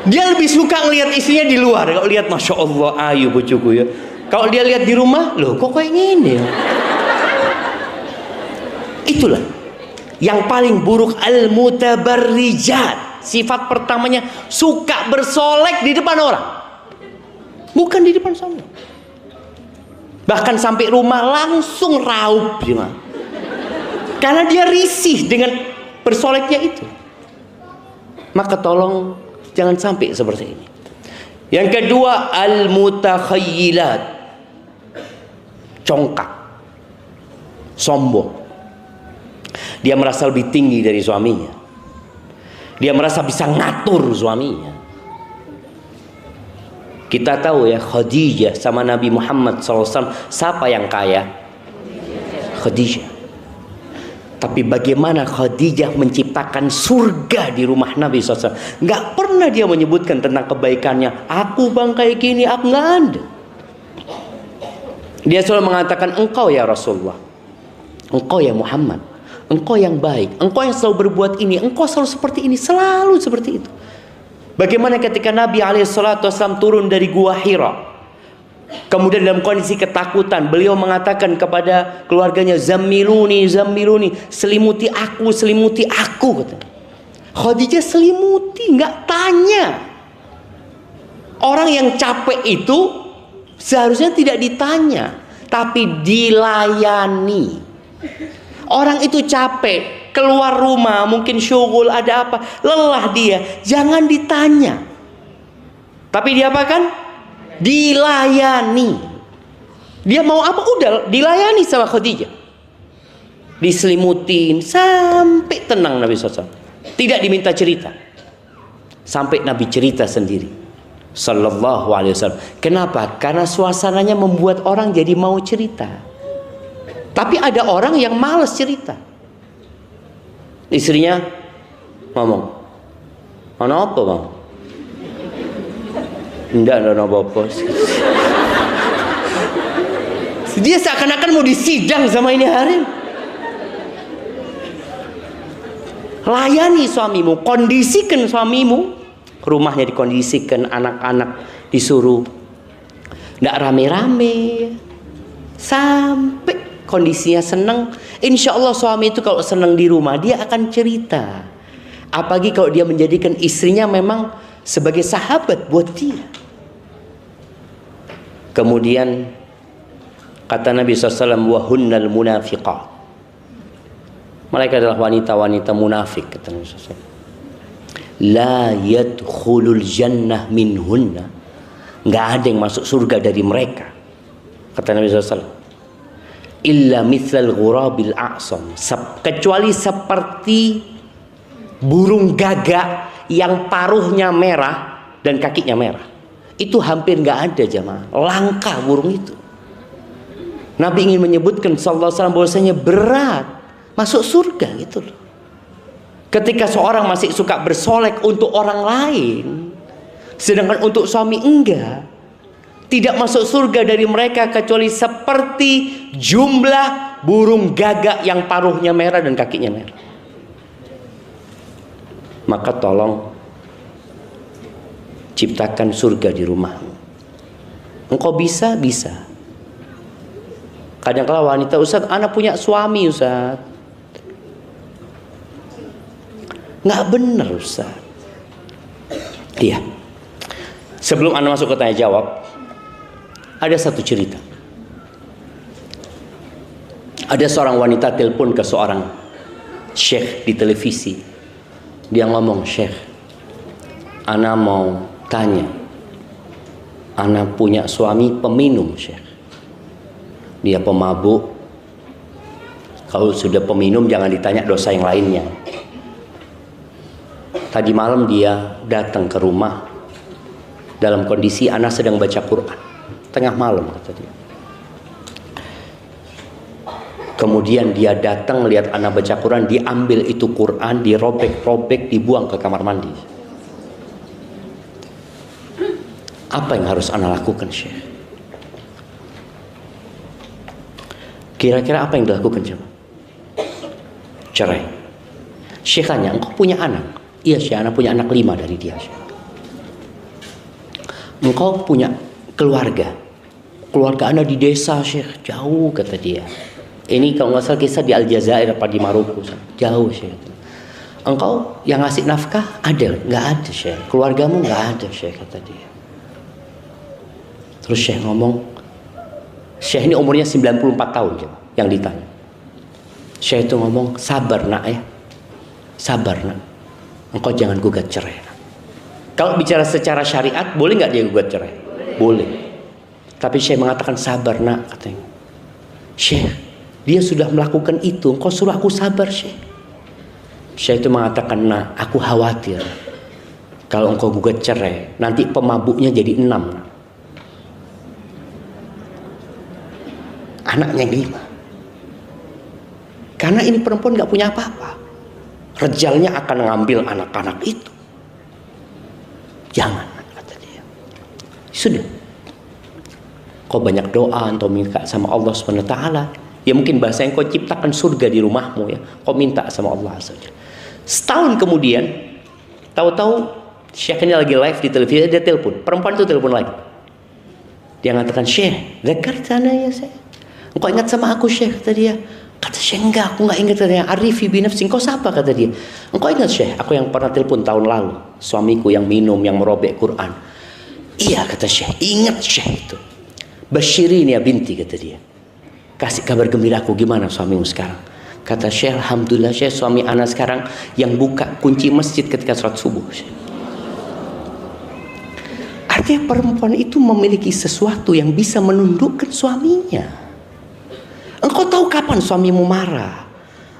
Dia lebih suka ngelihat istrinya di luar. Kalau lihat, masya Allah ayu bojoku ya. Kalau dia lihat di rumah, loh kok kayak gini ya? Itulah yang paling buruk, al-mutabarrijat. Sifat pertamanya suka bersolek di depan orang, bukan di depan suami. Bahkan sampai rumah langsung raup dia, karena dia risih dengan bersoleknya itu. Maka tolong jangan sampai seperti ini. Yang kedua, al-mutakhayyilat, congkak, sombong. Dia merasa lebih tinggi dari suaminya. Dia merasa bisa ngatur suaminya. Kita tahu ya, Khadijah sama Nabi Muhammad SAW, siapa yang kaya? Khadijah. Tapi bagaimana Khadijah menciptakan surga di rumah Nabi SAW? Nggak pernah dia menyebutkan tentang kebaikannya. Aku bang kayak gini, aku nggak ada. Dia selalu mengatakan, engkau ya Rasulullah, engkau ya Muhammad, engkau yang baik, engkau yang selalu berbuat ini, engkau selalu seperti ini, selalu seperti itu. Bagaimana ketika Nabi SAW turun dari Gua Hira, kemudian dalam kondisi ketakutan, beliau mengatakan kepada keluarganya, Zammiluni, Zammiluni, selimuti aku, kata. Khadijah selimuti, nggak tanya. Orang yang capek itu seharusnya tidak ditanya, tapi dilayani. Orang itu capek, keluar rumah, mungkin syughul, ada apa, lelah dia, jangan ditanya. Tapi dia apa kan? Dilayani. Dia mau apa? Udah dilayani sama Khadijah. Diselimutin sampai tenang Nabi SAW. Tidak diminta cerita. Sampai Nabi cerita sendiri. Sallallahu alaihi wasallam. Kenapa? Karena suasananya membuat orang jadi mau cerita. Tapi ada orang yang malas cerita. Istrinya ngomong, mana apa bang? Enggak ada apa-apa. Dia seakan-akan mau disidang sama ini hari. Layani suamimu, kondisikan suamimu. Rumahnya dikondisikan, anak-anak disuruh enggak rame-rame. Sampai kondisinya senang. Insya Allah suami itu kalau senang di rumah, dia akan cerita. Apalagi kalau dia menjadikan istrinya memang sebagai sahabat buat dia. Kemudian kata Nabi SAW, wahunnal munafiqat. Mereka adalah wanita-wanita munafik, kata Nabi SAW. La yadkhulul jannah minhunna. Nggak ada yang masuk surga dari mereka, kata Nabi SAW. Illa mithlal ghurabil a'sam. Kecuali seperti burung gagak yang paruhnya merah dan kakinya merah. Itu hampir nggak ada jamaah. Langka burung itu. Nabi ingin menyebutkan sallallahu alaihi wasallam bahwasanya berat masuk surga gitu loh. Ketika seorang masih suka bersolek untuk orang lain, sedangkan untuk suami enggak. Tidak masuk surga dari mereka kecuali seperti jumlah burung gagak yang paruhnya merah dan kakinya merah. Maka tolong ciptakan surga di rumahmu. Engkau bisa, bisa. Kadang-kala wanita, Ustaz, anak punya suami, Ustaz. Nggak benar, Ustaz. Iya. Sebelum Anda masuk ke tanya jawab, ada satu cerita. Ada seorang wanita telepon ke seorang syekh di televisi. Dia ngomong, Syekh, ana mau tanya. Ana punya suami peminum, Syekh. Dia pemabuk. Kalau sudah peminum jangan ditanya dosa yang lainnya. Tadi malam dia datang ke rumah dalam kondisi ana sedang baca Quran. Tengah malam, kata dia. Kemudian dia datang lihat anak baca Quran, diambil itu Quran, dirobek-robek, dibuang ke kamar mandi. Apa yang harus anak lakukan, Syekh? Kira-kira apa yang dilakukan, coba? Cerai. Syekh tanya, engkau punya anak? Iya, Syekh, anak punya anak 5 dari dia, Syekh. Engkau punya keluarga? Keluarga anak di desa, Syekh, jauh, kata dia. Ini kalau nggak salah kisah di Aljazair apa di Maroko, jauh, Syekh. Engkau yang ngasih nafkah ada? Nggak ada, Syekh. Keluargamu nggak ada, Syekh, kata dia. Terus Syekh ngomong, Syekh ini umurnya 94 tahun, yang ditanya. Syekh itu ngomong, sabar nak ya, sabar nak. Engkau jangan gugat cerai. Kalau bicara secara syariat, boleh nggak dia gugat cerai? Boleh. Tapi Syekh mengatakan sabar nak, katanya. Syekh, dia sudah melakukan itu, engkau suruh aku sabar, Syekh. Syekh itu mengatakan, nah aku khawatir kalau engkau gugat cerai, nanti pemabuknya jadi 6, anaknya 5. Karena ini perempuan gak punya apa-apa, rejalnya akan ngambil anak-anak itu. Jangan, kata dia. Sudah, kau banyak doa atau minta sama Allah SWT. Ya mungkin bahasanya kau ciptakan surga di rumahmu ya. Kau minta sama Allah SWT. Setahun kemudian, tahu-tahu Syekh ini lagi live di televisi, dia telepon. Perempuan itu telepon lagi. Dia mengatakan, Syekh, dzakartana ya Syekh. Engkau ingat sama aku Syekh, kata dia. Kata Syekh, enggak, aku enggak ingat, katanya. Arifi binafsi, engkau siapa, kata dia. Engkau ingat Syekh, aku yang pernah telepon tahun lalu, suamiku yang minum, yang merobek Quran. Iya, kata Syekh, ingat Syekh itu. Basyirin ya binti, kata dia. Kasih kabar gembira aku, gimana suamimu sekarang? Kata Syekh, alhamdulillah Syekh, suami anak sekarang yang buka kunci masjid ketika sholat subuh. Artinya perempuan itu memiliki sesuatu yang bisa menundukkan suaminya. Engkau tahu kapan suamimu marah.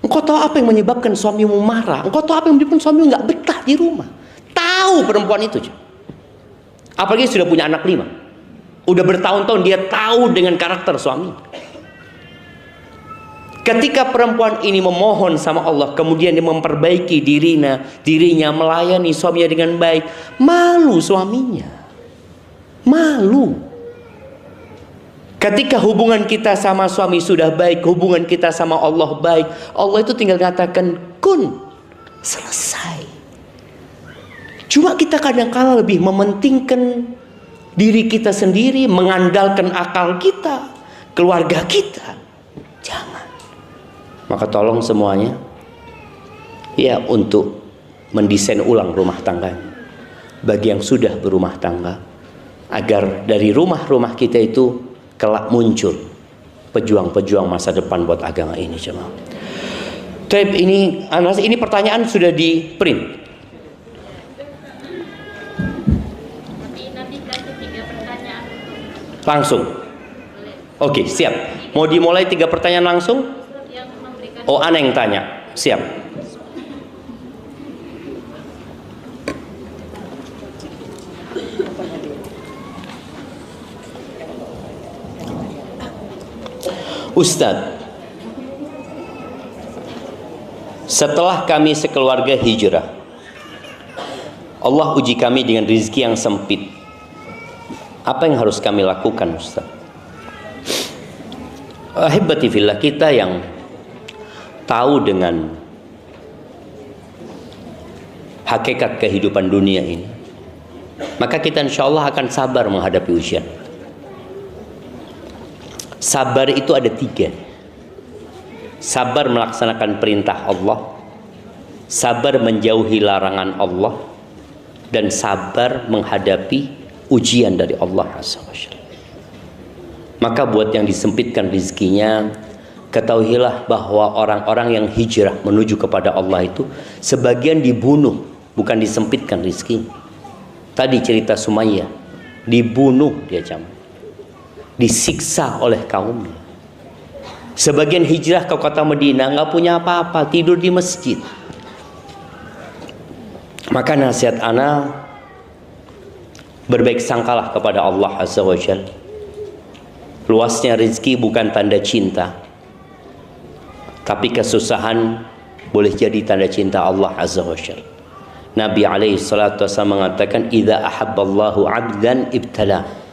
Engkau tahu apa yang menyebabkan suamimu marah. Engkau tahu apa yang menyebabkan suamimu nggak betah di rumah. Tahu perempuan itu. Apalagi sudah punya anak 5. Udah bertahun-tahun dia tahu dengan karakter suami. Ketika perempuan ini memohon sama Allah, kemudian dia memperbaiki dirinya melayani suaminya dengan baik, malu suaminya. Malu. Ketika hubungan kita sama suami sudah baik, hubungan kita sama Allah baik, Allah itu tinggal katakan kun, selesai. Cuma kita kadang-kala lebih mementingkan diri kita sendiri, mengandalkan akal kita, keluarga kita. Jangan. Maka tolong semuanya ya untuk mendesain ulang rumah tangganya. Bagi yang sudah berumah tangga, agar dari rumah-rumah kita itu kelak muncul pejuang-pejuang masa depan buat agama ini, jemaah. Taib ini pertanyaan sudah di print. Nanti kasih 3 pertanyaan. Langsung. Oke, siap. Mau dimulai 3 pertanyaan langsung? Oh, Ana yang tanya. Siap. Ustadz, setelah kami sekeluarga hijrah, Allah uji kami dengan rezeki yang sempit. Apa yang harus kami lakukan, Ustadz? Ahibati fillah, kita yang tahu dengan hakikat kehidupan dunia ini, maka kita insya Allah akan sabar menghadapi ujian. Sabar itu ada 3. Sabar melaksanakan perintah Allah, sabar menjauhi larangan Allah, dan sabar menghadapi ujian dari Allah Azza wa Jalla. Maka buat yang disempitkan rezekinya, ketahuilah bahwa orang-orang yang hijrah menuju kepada Allah itu sebagian dibunuh, bukan disempitkan rezekinya. Tadi cerita Sumayyah, dibunuh dia jamaah, disiksa oleh kaumnya. Sebagian hijrah ke kota Madinah, nggak punya apa-apa, tidur di masjid. Maka nasihat ana, berbaik sangkalah kepada Allah Azza wa Jalla. Luasnya rezeki bukan tanda cinta, tapi kesusahan boleh jadi tanda cinta Allah Azza wa Jalla. Nabi alaihi salatu wasallam mengatakan, idza ahabballahu 'abdan ibtala.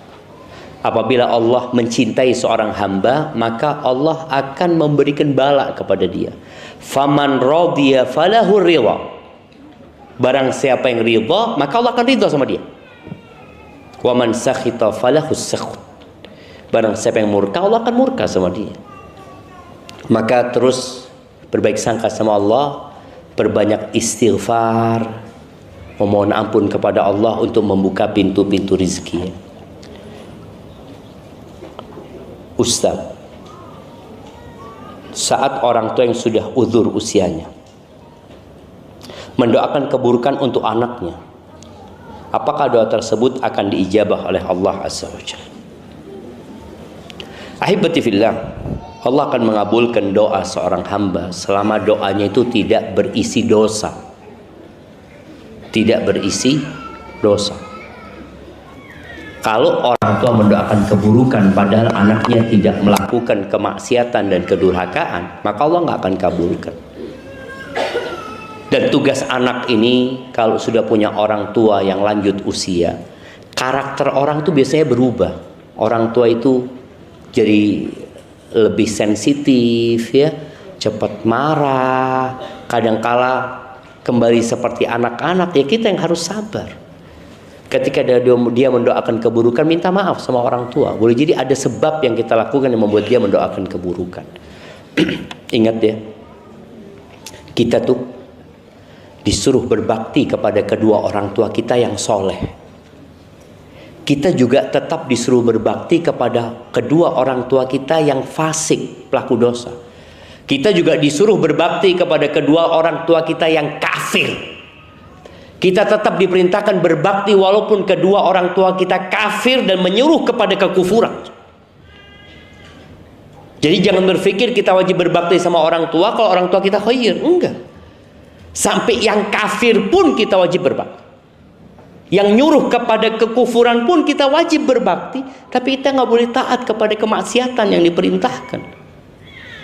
Apabila Allah mencintai seorang hamba, maka Allah akan memberikan bala kepada dia. Faman radiya falahu ridha. Barang siapa yang ridha, maka Allah akan ridha sama dia. Wa man sakhita falahu sakhut. Barang siapa yang murka, Allah akan murka sama dia. Maka terus berbaik sangka sama Allah, perbanyak istighfar, memohon ampun kepada Allah untuk membuka pintu-pintu rezeki. Ustaz, saat orang tua yang sudah uzur usianya mendoakan keburukan untuk anaknya, apakah doa tersebut akan diijabah oleh Allah Azza wa Jalla? Ahibati fillah, Allah akan mengabulkan doa seorang hamba selama doanya itu tidak berisi dosa. Tidak berisi dosa. Kalau orang tua mendoakan keburukan padahal anaknya tidak melakukan kemaksiatan dan kedurhakaan, maka Allah nggak akan kabulkan. Dan tugas anak ini kalau sudah punya orang tua yang lanjut usia, karakter orang itu biasanya berubah. Orang tua itu jadi lebih sensitif, ya, cepat marah, kadangkala kembali seperti anak-anak. Ya kita yang harus sabar. Ketika dia mendoakan keburukan, minta maaf sama orang tua. Boleh jadi ada sebab yang kita lakukan yang membuat dia mendoakan keburukan. Ingat ya, kita tuh disuruh berbakti kepada kedua orang tua kita yang soleh. Kita juga tetap disuruh berbakti kepada kedua orang tua kita yang fasik, pelaku dosa. Kita juga disuruh berbakti kepada kedua orang tua kita yang kafir. Kita tetap diperintahkan berbakti walaupun kedua orang tua kita kafir dan menyuruh kepada kekufuran. Jadi jangan berpikir kita wajib berbakti sama orang tua kalau orang tua kita khair. Enggak. Sampai yang kafir pun kita wajib berbakti. Yang nyuruh kepada kekufuran pun kita wajib berbakti. Tapi kita nggak boleh taat kepada kemaksiatan yang diperintahkan.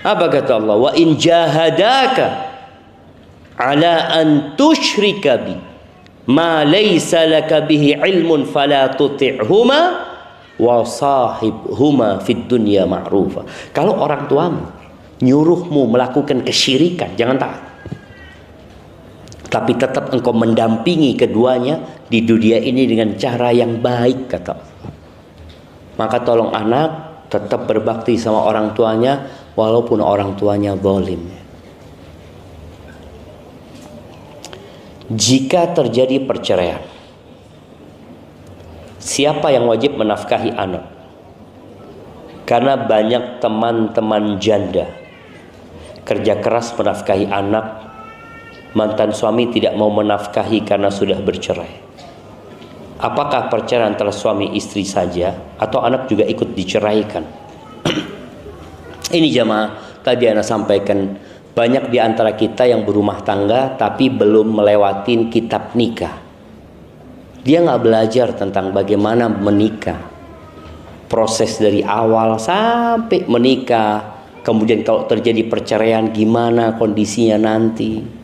Apa kata Allah? Wa in jahadaka ala an tusyrika bi ma laysa laka bihi ilmun fala tuti'huma wa sahibhuma fid dunya ma'rufa. Kalau orang tuamu nyuruhmu melakukan kesyirikan, jangan taat. Tapi tetap engkau mendampingi keduanya di dunia ini dengan cara yang baik, kata Allah. Maka tolong anak tetap berbakti sama orang tuanya walaupun orang tuanya zalim. Jika terjadi perceraian, siapa yang wajib menafkahi anak? Karena banyak teman-teman janda kerja keras menafkahi anak. Mantan suami tidak mau menafkahi karena sudah bercerai. Apakah perceraian antara suami istri saja atau anak juga ikut diceraikan? Ini jamaah tadi Ana sampaikan, banyak di antara kita yang berumah tangga tapi belum melewatin kitab nikah. Dia nggak belajar tentang bagaimana menikah, proses dari awal sampai menikah. Kemudian kalau terjadi perceraian gimana kondisinya nanti.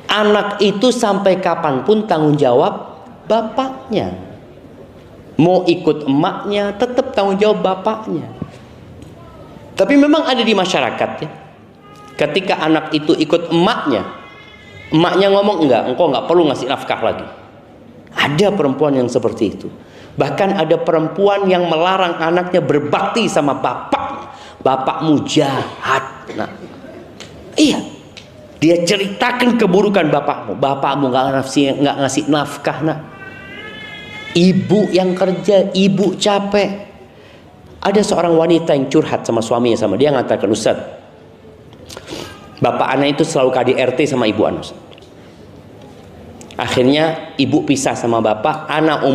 Anak itu sampai kapanpun tanggung jawab bapaknya. Mau ikut emaknya tetap tanggung jawab bapaknya. Tapi memang ada di masyarakat ya, ketika anak itu ikut emaknya, emaknya ngomong enggak, engkau enggak perlu ngasih nafkah lagi. Ada perempuan yang seperti itu. Bahkan ada perempuan yang melarang anaknya berbakti sama bapaknya. Bapakmu jahat. Nah, iya. Dia ceritakan keburukan bapakmu. Bapakmu nggak ngasih nafkah, nak. Ibu yang kerja, ibu capek. Ada seorang wanita yang curhat sama suaminya, sama dia ngatakan, Ustaz, bapak anak itu selalu KDRT sama ibu anak. Akhirnya ibu pisah sama bapak. Anak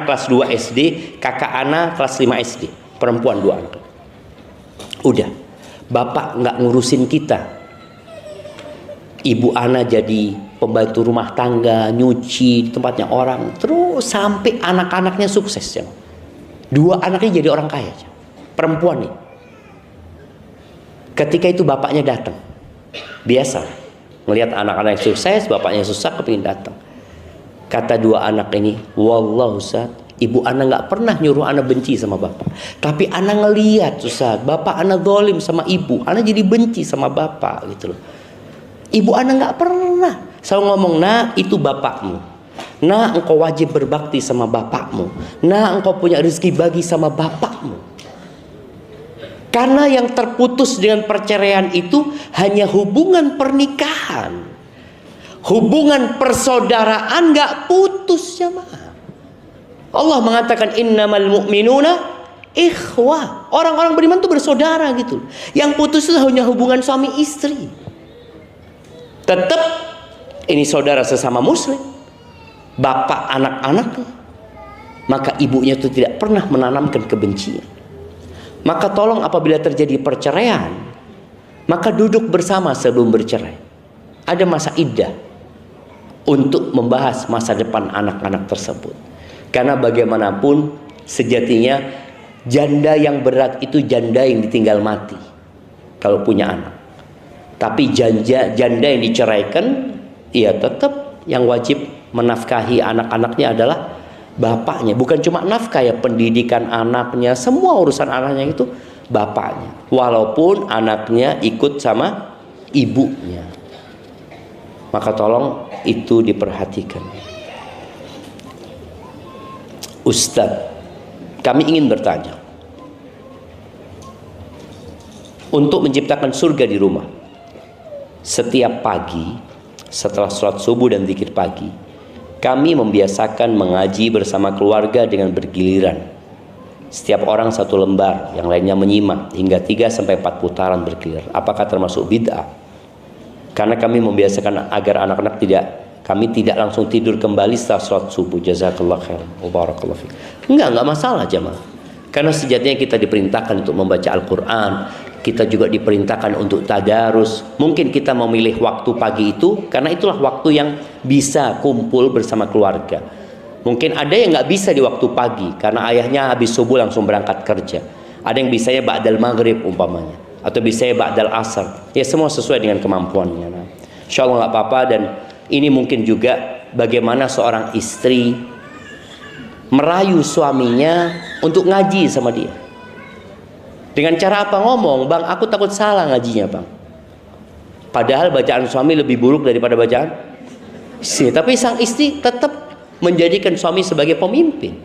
kelas 2 SD, kakak anak kelas 5 SD, perempuan 2 anak. Udah, bapak nggak ngurusin kita. Ibu Ana jadi pembantu rumah tangga, nyuci di tempatnya orang, terus sampai anak-anaknya sukses ya. 2 anaknya jadi orang kaya, perempuan nih. Ketika itu bapaknya datang, biasa melihat anak-anak yang sukses, bapaknya susah kepingin datang. Kata 2 anak ini, wallah Ustaz, ibu Ana nggak pernah nyuruh Ana benci sama bapak, tapi Ana ngelihat Ustaz, bapak Ana zalim sama ibu, Ana jadi benci sama bapak gitu loh. Ibu Ana nggak pernah selalu ngomong, nah itu bapakmu, nah engkau wajib berbakti sama bapakmu, nah engkau punya rezeki bagi sama bapakmu. Karena yang terputus dengan perceraian itu hanya hubungan pernikahan, hubungan persaudaraan nggak putus jamaah. Allah mengatakan innamal mu'minuna ikhwah, orang-orang beriman itu bersaudara gitu. Yang putus itu hanya hubungan suami istri. Tetap ini saudara sesama muslim, bapak anak-anaknya. Maka ibunya itu tidak pernah menanamkan kebencian. Maka tolong apabila terjadi perceraian, maka duduk bersama sebelum bercerai. Ada masa iddah untuk membahas masa depan anak-anak tersebut. Karena bagaimanapun sejatinya janda yang berat itu janda yang ditinggal mati kalau punya anak. Tapi janda yang diceraikan, ya tetap yang wajib menafkahi anak-anaknya adalah bapaknya. Bukan cuma nafkah ya, pendidikan anaknya, semua urusan anaknya itu bapaknya. Walaupun anaknya ikut sama ibunya. Maka tolong itu diperhatikan. Ustadz, kami ingin bertanya. Untuk menciptakan surga di rumah, setiap pagi setelah sholat subuh dan zikir pagi, kami membiasakan mengaji bersama keluarga dengan bergiliran. Setiap orang satu lembar, yang lainnya menyimak hingga 3-4 putaran bergilir. Apakah termasuk bid'ah? Karena kami membiasakan agar anak-anak kami tidak langsung tidur kembali setelah sholat subuh. Jazakallah khair. Barakallahu fiik. Enggak masalah jamaah. Karena sejatinya kita diperintahkan untuk membaca Al-Quran. Kita juga diperintahkan untuk tadarus. Mungkin kita memilih waktu pagi itu karena itulah waktu yang bisa kumpul bersama keluarga. Mungkin ada yang nggak bisa di waktu pagi karena ayahnya habis subuh langsung berangkat kerja. Ada yang bisanya ba'dal maghrib umpamanya, atau bisanya ba'dal asar. Ya semua sesuai dengan kemampuannya. Nah, insya Allah nggak apa-apa. Dan ini mungkin juga bagaimana seorang istri merayu suaminya untuk ngaji sama dia. Dengan cara apa? Ngomong, bang aku takut salah ngajinya bang. Padahal bacaan suami lebih buruk daripada bacaan istri. Tapi sang istri tetap menjadikan suami sebagai pemimpin.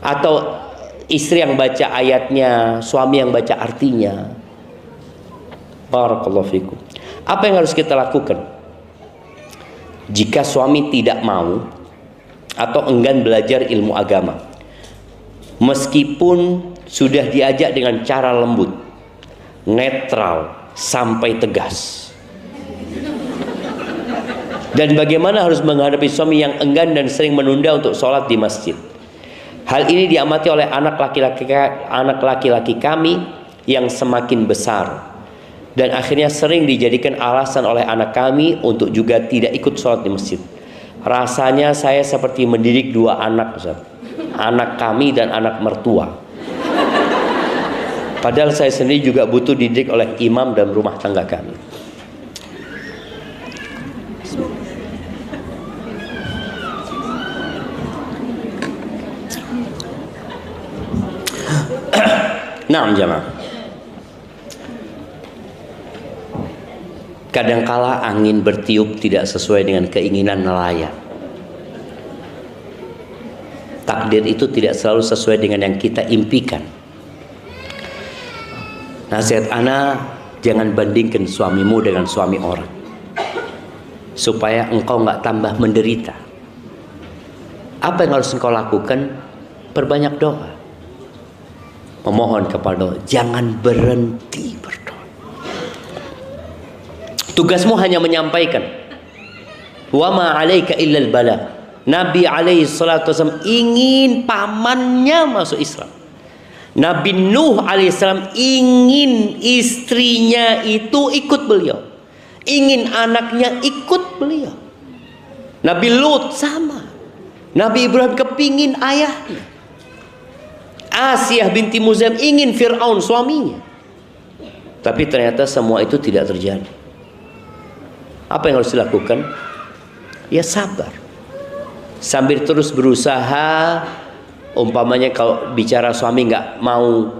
Atau istri yang baca ayatnya, suami yang baca artinya. Barakallahu fikum. Apa yang harus kita lakukan? Jika suami tidak mau atau enggan belajar ilmu agama, meskipun sudah diajak dengan cara lembut, netral, sampai tegas. Dan bagaimana harus menghadapi suami yang enggan dan sering menunda untuk sholat di masjid. Hal ini diamati oleh anak laki-laki kami yang semakin besar. Dan akhirnya sering dijadikan alasan oleh anak kami untuk juga tidak ikut sholat di masjid. Rasanya saya seperti mendidik dua anak, Ustaz. Anak kami dan anak mertua. Padahal saya sendiri juga butuh dididik oleh imam dan rumah tangga kami. Nah, jamaah. Kadangkala angin bertiup tidak sesuai dengan keinginan nelayan. Takdir itu tidak selalu sesuai dengan yang kita impikan. Nasihat ana, jangan bandingkan suamimu dengan suami orang, supaya engkau nggak tambah menderita. Apa yang harus engkau lakukan? Perbanyak doa, memohon kepada Allah. Jangan berhenti berdoa. Tugasmu hanya menyampaikan. Wa ma 'alaika illal balagh. Nabi alaihi salatu wasallam ingin pamannya masuk Islam. Nabi Nuh alaihissalam ingin istrinya itu ikut beliau, ingin anaknya ikut beliau. Nabi Lut sama. Nabi Ibrahim kepingin ayahnya. Asiyah binti Muzam ingin Fir'aun suaminya. Tapi ternyata semua itu tidak terjadi. Apa yang harus dilakukan? Ya sabar. Sambil terus berusaha. Umpamanya kalau bicara suami nggak mau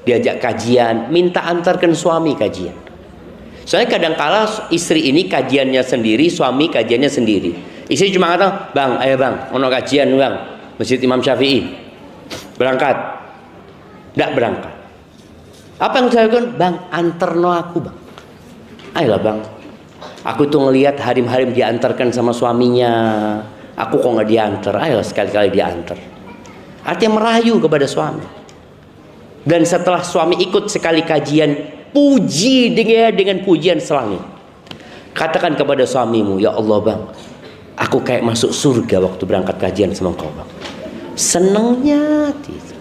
diajak kajian, minta antarkan suami kajian. Soalnya kadangkala istri ini kajiannya sendiri, suami kajiannya sendiri. Istri cuma kata, bang, ayo bang, ono kajian bang, Masjid Imam Syafi'i, berangkat, nggak berangkat. Apa yang saya lakukan? Bang, anterno aku bang. Ayolah bang, aku tuh ngelihat harim-harim diantarkan sama suaminya, aku kok nggak diantar. Ayolah sekali-kali diantar. Artinya merayu kepada suami. Dan setelah suami ikut sekali kajian, puji dia dengan pujian selangit. Katakan kepada suamimu, ya Allah bang, aku kayak masuk surga waktu berangkat kajian sama kau bang. Senangnya gitu.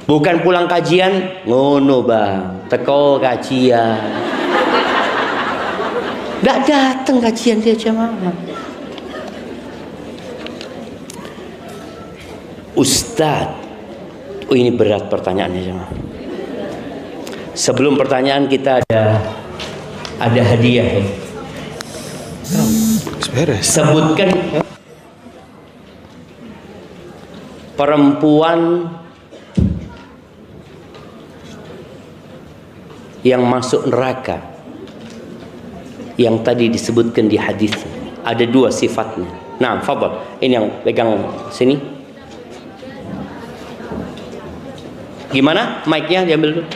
Bukan pulang kajian, ngono bang, teko kajian. Nggak datang kajian dia jamaah. Ustadz, oh ini berat pertanyaannya jamaah. Sebelum pertanyaan kita ada hadiah. Sebutkan perempuan yang masuk neraka yang tadi disebutkan di hadis. Ada 2 sifatnya. Nah, fadhal. Ini yang pegang sini. Gimana? Mic-nya diambil dulu.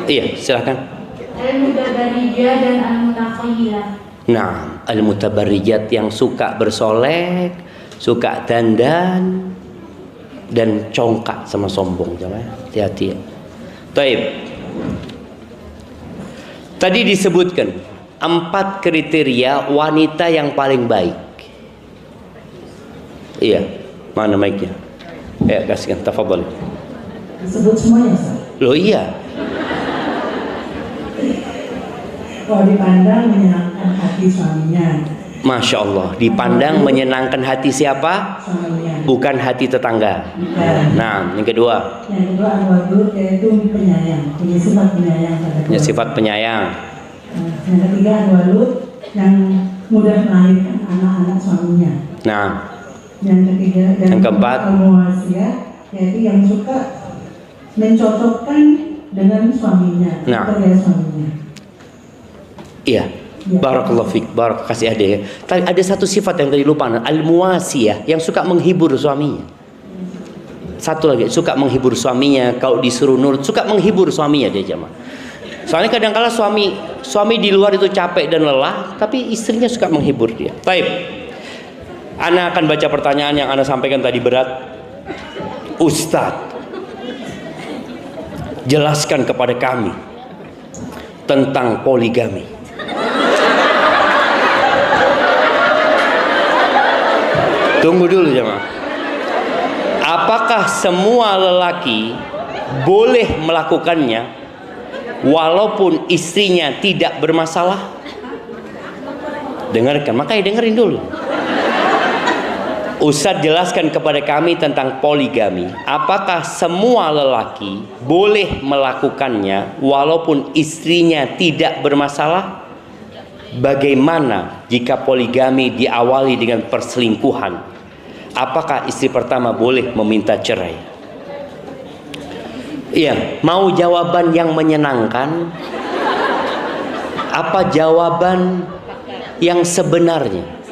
Iya, silakan. Al-mutabarrijat dan al-mutakhayyilat. Nah, al-mutabarrijat yang suka bersolek, suka dandan dan congkak sama sombong, jangan hati-hati ya. Taib. Tadi disebutkan 4 kriteria wanita yang paling baik. Iya, mana mic-nya? Ya, kasihkan, tafadhol. Disebut semuanya, Ustaz? Loh iya. Kalau dipandang menyenangkan hati suaminya. Masya Allah, dipandang menyenangkan hati siapa? Suaminya. Bukan hati tetangga. Bukan. Nah, yang kedua. Yang kedua al-wadud, yaitu penyayang, punya sifat penyayang pada Ya, sifat penyayang. Yang ketiga al-walud, yang mudah melahirkan anak-anak suaminya. Nah, Yang ketiga dan yang keempat al-muwasiyah, yaitu yang suka mencocokkan dengan suaminya, Nah. pekerjaan suaminya. iya. Ya. Barakallahu fiik, kasih hadiah. Tapi ada satu sifat yang tadi lupa, al-muwasiyah, yang suka menghibur suaminya. Satu lagi, suka menghibur suaminya. Kalau disuruh nurut, suka menghibur suaminya dia jamaah. Soalnya kadang-kala suami di luar itu capek dan lelah, tapi istrinya suka menghibur dia. Baik. Ana akan baca pertanyaan yang Ana sampaikan tadi berat. Ustadz, jelaskan kepada kami tentang poligami. Tunggu dulu jemaah. Apakah semua lelaki boleh melakukannya walaupun istrinya tidak bermasalah? Dengarkan, makanya dengerin dulu. Ustadz jelaskan kepada kami tentang poligami. Apakah semua lelaki boleh melakukannya walaupun istrinya tidak bermasalah? Bagaimana jika poligami diawali dengan perselingkuhan? Apakah istri pertama boleh meminta cerai? Iya, mau jawaban yang menyenangkan? Apa jawaban yang sebenarnya?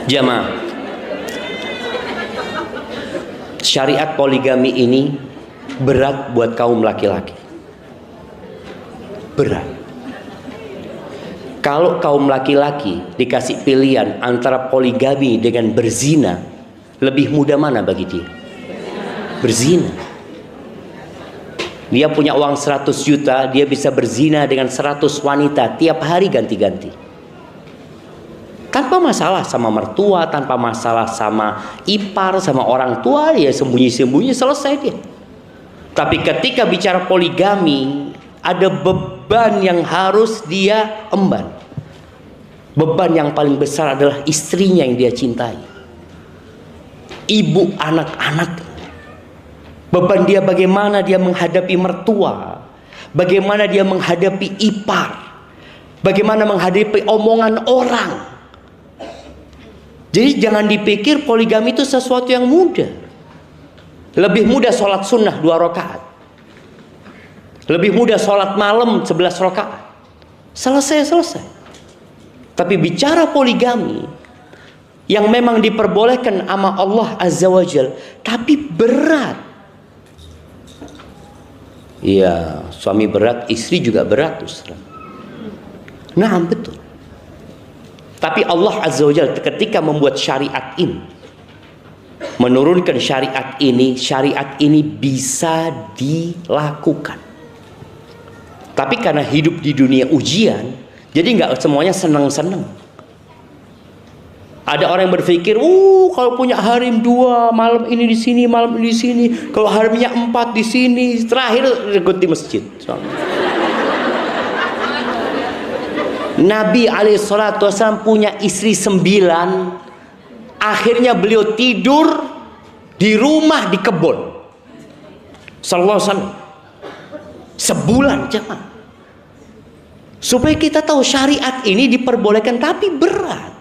Jamaah, syariat poligami ini berat buat kaum laki-laki. Berat. Kalau kaum laki-laki dikasih pilihan antara poligami dengan berzina, lebih mudah mana bagi dia? Berzina. Dia punya uang 100 juta, dia bisa berzina dengan 100 wanita tiap hari ganti-ganti. Tanpa masalah sama mertua, tanpa masalah sama ipar, sama orang tua, ya sembunyi-sembunyi selesai dia. Tapi ketika bicara poligami, ada beban yang harus dia emban. Beban yang paling besar adalah istrinya yang dia cintai, ibu anak-anak. Beban dia bagaimana dia menghadapi mertua, bagaimana dia menghadapi ipar, bagaimana menghadapi omongan orang. Jadi jangan dipikir poligami itu sesuatu yang mudah. Lebih mudah sholat sunnah 2 rakaat. Lebih mudah sholat malam 11 rakaat. Selesai. Tapi bicara poligami yang memang diperbolehkan sama Allah Azza wa Jal, tapi berat. Iya, suami berat, istri juga berat, Ustaz. Nah, betul. Tapi Allah Azza wa Jal ketika membuat syariat ini, menurunkan syariat ini bisa dilakukan. Tapi karena hidup di dunia ujian, jadi nggak semuanya seneng-seneng. Ada orang yang berpikir, kalau punya harim 2, malam ini di sini, malam ini di sini. Kalau harimnya 4 di sini, terakhir ikut di masjid. Nabi SAW punya istri 9. Akhirnya beliau tidur di rumah di kebun. Sallallahu alaihi wasallam. Sebulan jemaah. Supaya kita tahu syariat ini diperbolehkan, tapi berat.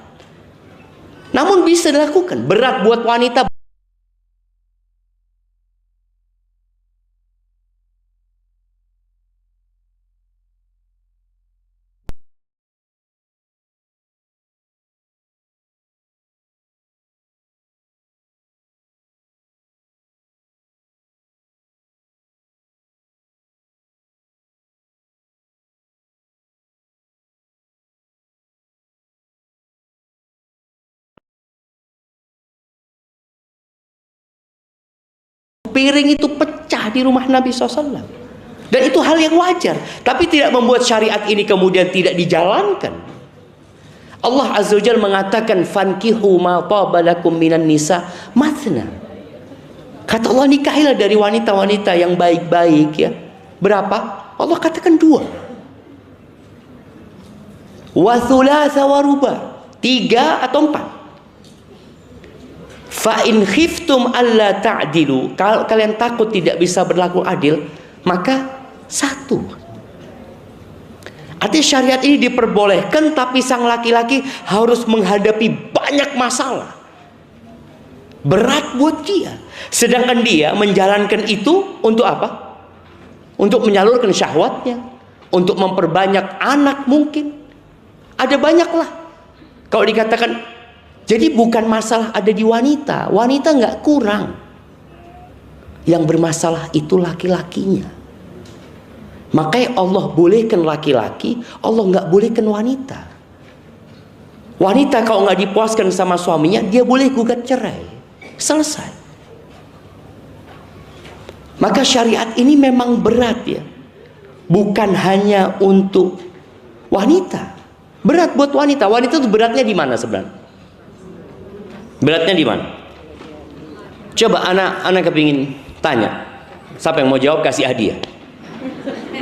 Namun bisa dilakukan. Berat buat wanita. Piring itu pecah di rumah Nabi SAW. Dan itu hal yang wajar. Tapi tidak membuat syariat ini kemudian tidak dijalankan. Allah Azza wa Jalla mengatakan, fankihu ma taba lakum minan nisa mathna. Kata Allah, nikahilah dari wanita-wanita yang baik-baik ya. Berapa? Allah katakan 2. Wa thulatha wa ruba. 3 atau 4. Fa in khiftum alla ta'dilu, kalau kalian takut tidak bisa berlaku adil, maka 1. Artinya syariat ini diperbolehkan, tapi sang laki-laki harus menghadapi banyak masalah. Berat buat dia. Sedangkan dia menjalankan itu untuk apa? Untuk menyalurkan syahwatnya, untuk memperbanyak anak mungkin. Ada banyaklah. Kalau dikatakan, jadi bukan masalah ada di wanita. Wanita nggak kurang. Yang bermasalah itu laki-lakinya. Makanya Allah bolehkan laki-laki, Allah nggak bolehkan wanita. Wanita kalau nggak dipuaskan sama suaminya, dia boleh gugat cerai. Selesai. Maka syariat ini memang berat ya. Bukan hanya untuk wanita. Berat buat wanita. Wanita itu beratnya di mana sebenarnya? Beratnya di mana? Coba anak kepingin tanya. Siapa yang mau jawab kasih hadiah.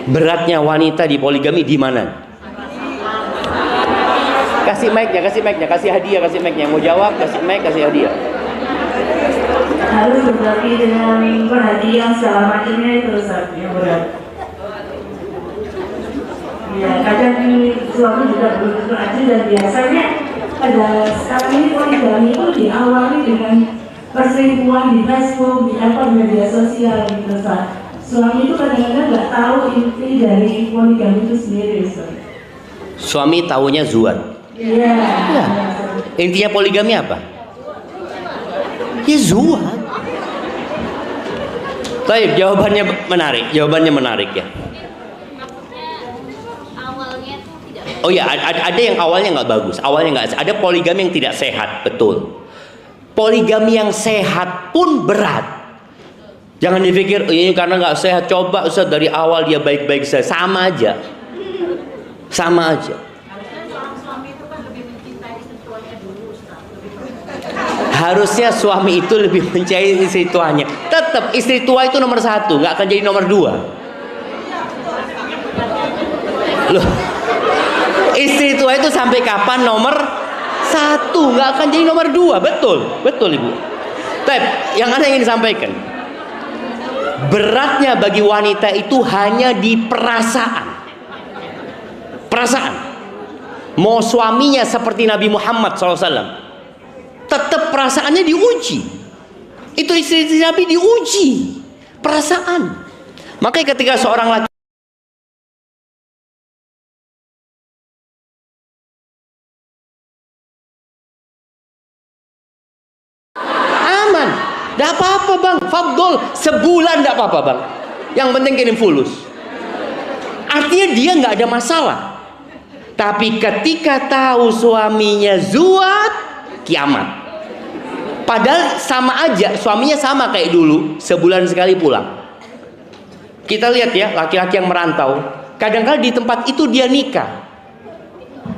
Beratnya wanita di poligami di mana? Kasih mic-nya, kasih hadiah, kasih mic-nya. Yang mau jawab kasih mic, kasih hadiah. Harus berbagi dengan perhatian segala macamnya itu yang berat. Ya, kadang suami juga belum adil dan biasanya pada sekarang ini poligami itu diawali dengan perselingkuhan di Facebook, di media sosial gitu. Suami itu kadang-kadang nggak tahu inti dari poligami itu sendiri. Suami taunya zuat. Iya. Ya. Intinya poligami apa? Ya zuat. Baik, jawabannya menarik ya. Oh ya, ada yang awalnya nggak bagus, ada poligami yang tidak sehat, betul. Poligami yang sehat pun berat. Jangan dipikir ini karena nggak sehat. Coba Ustaz dari awal dia baik-baik saja, sama aja. Harusnya suami itu lebih mencintai istri tuanya. Tetap istri tua itu nomor 1, nggak akan jadi nomor 2. Loh. Istri tua itu sampai kapan nomor 1, nggak akan jadi nomor 2. Betul ibu. Tapi yang Anda ingin sampaikan, beratnya bagi wanita itu hanya di perasaan. Mau suaminya seperti Nabi Muhammad SAW, tetap perasaannya diuji. Itu istri Nabi diuji perasaan. Makanya ketika seorang laki nggak apa-apa bang, fadol, sebulan nggak apa-apa bang. Yang penting kirim fulus. Artinya dia nggak ada masalah. Tapi ketika tahu suaminya zuat, kiamat. Padahal sama aja, suaminya sama kayak dulu, sebulan sekali pulang. Kita lihat ya, laki-laki yang merantau, kadang-kadang di tempat itu dia nikah.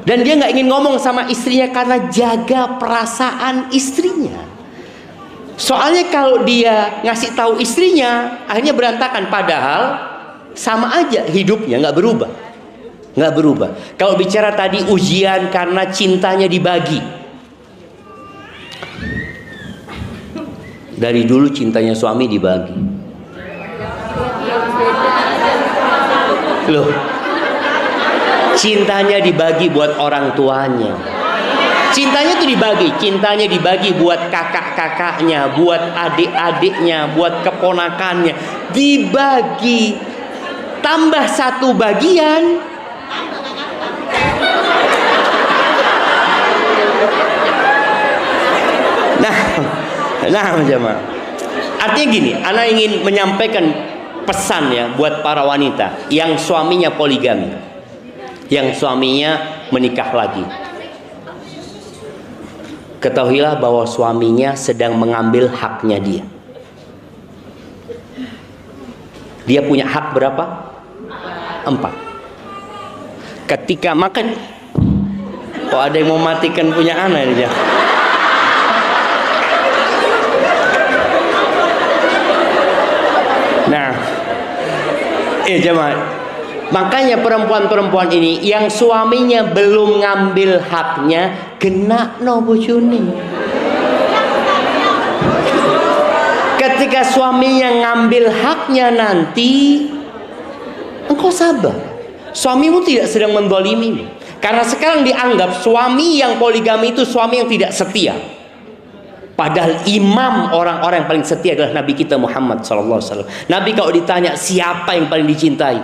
Dan dia nggak ingin ngomong sama istrinya karena jaga perasaan istrinya. Soalnya kalau dia ngasih tahu istrinya, akhirnya berantakan. Padahal sama aja hidupnya, nggak berubah. Nggak berubah. Kalau bicara tadi ujian karena cintanya dibagi. Dari dulu cintanya suami dibagi. Loh, cintanya dibagi buat orang tuanya. Cintanya tuh dibagi. Cintanya dibagi buat kakak-kakaknya, buat adik-adiknya, buat keponakannya. Dibagi. Tambah satu bagian. Nah, jemaah. Artinya gini, ana ingin menyampaikan pesan ya buat para wanita yang suaminya poligami, yang suaminya menikah lagi. Ketahuilah bahwa suaminya sedang mengambil haknya dia. Dia punya hak berapa? 4. Ketika makan, kok ada yang mau matikan punya anak ini ya? Nah, jemaah. Makanya perempuan-perempuan ini yang suaminya belum ngambil haknya, kena no bojone. Ketika suaminya ngambil haknya nanti, engkau sabar. Suamimu tidak sedang mendolimi. Karena sekarang dianggap suami yang poligami itu suami yang tidak setia. Padahal imam orang-orang yang paling setia adalah Nabi kita Muhammad SAW. Nabi kalau ditanya siapa yang paling dicintai,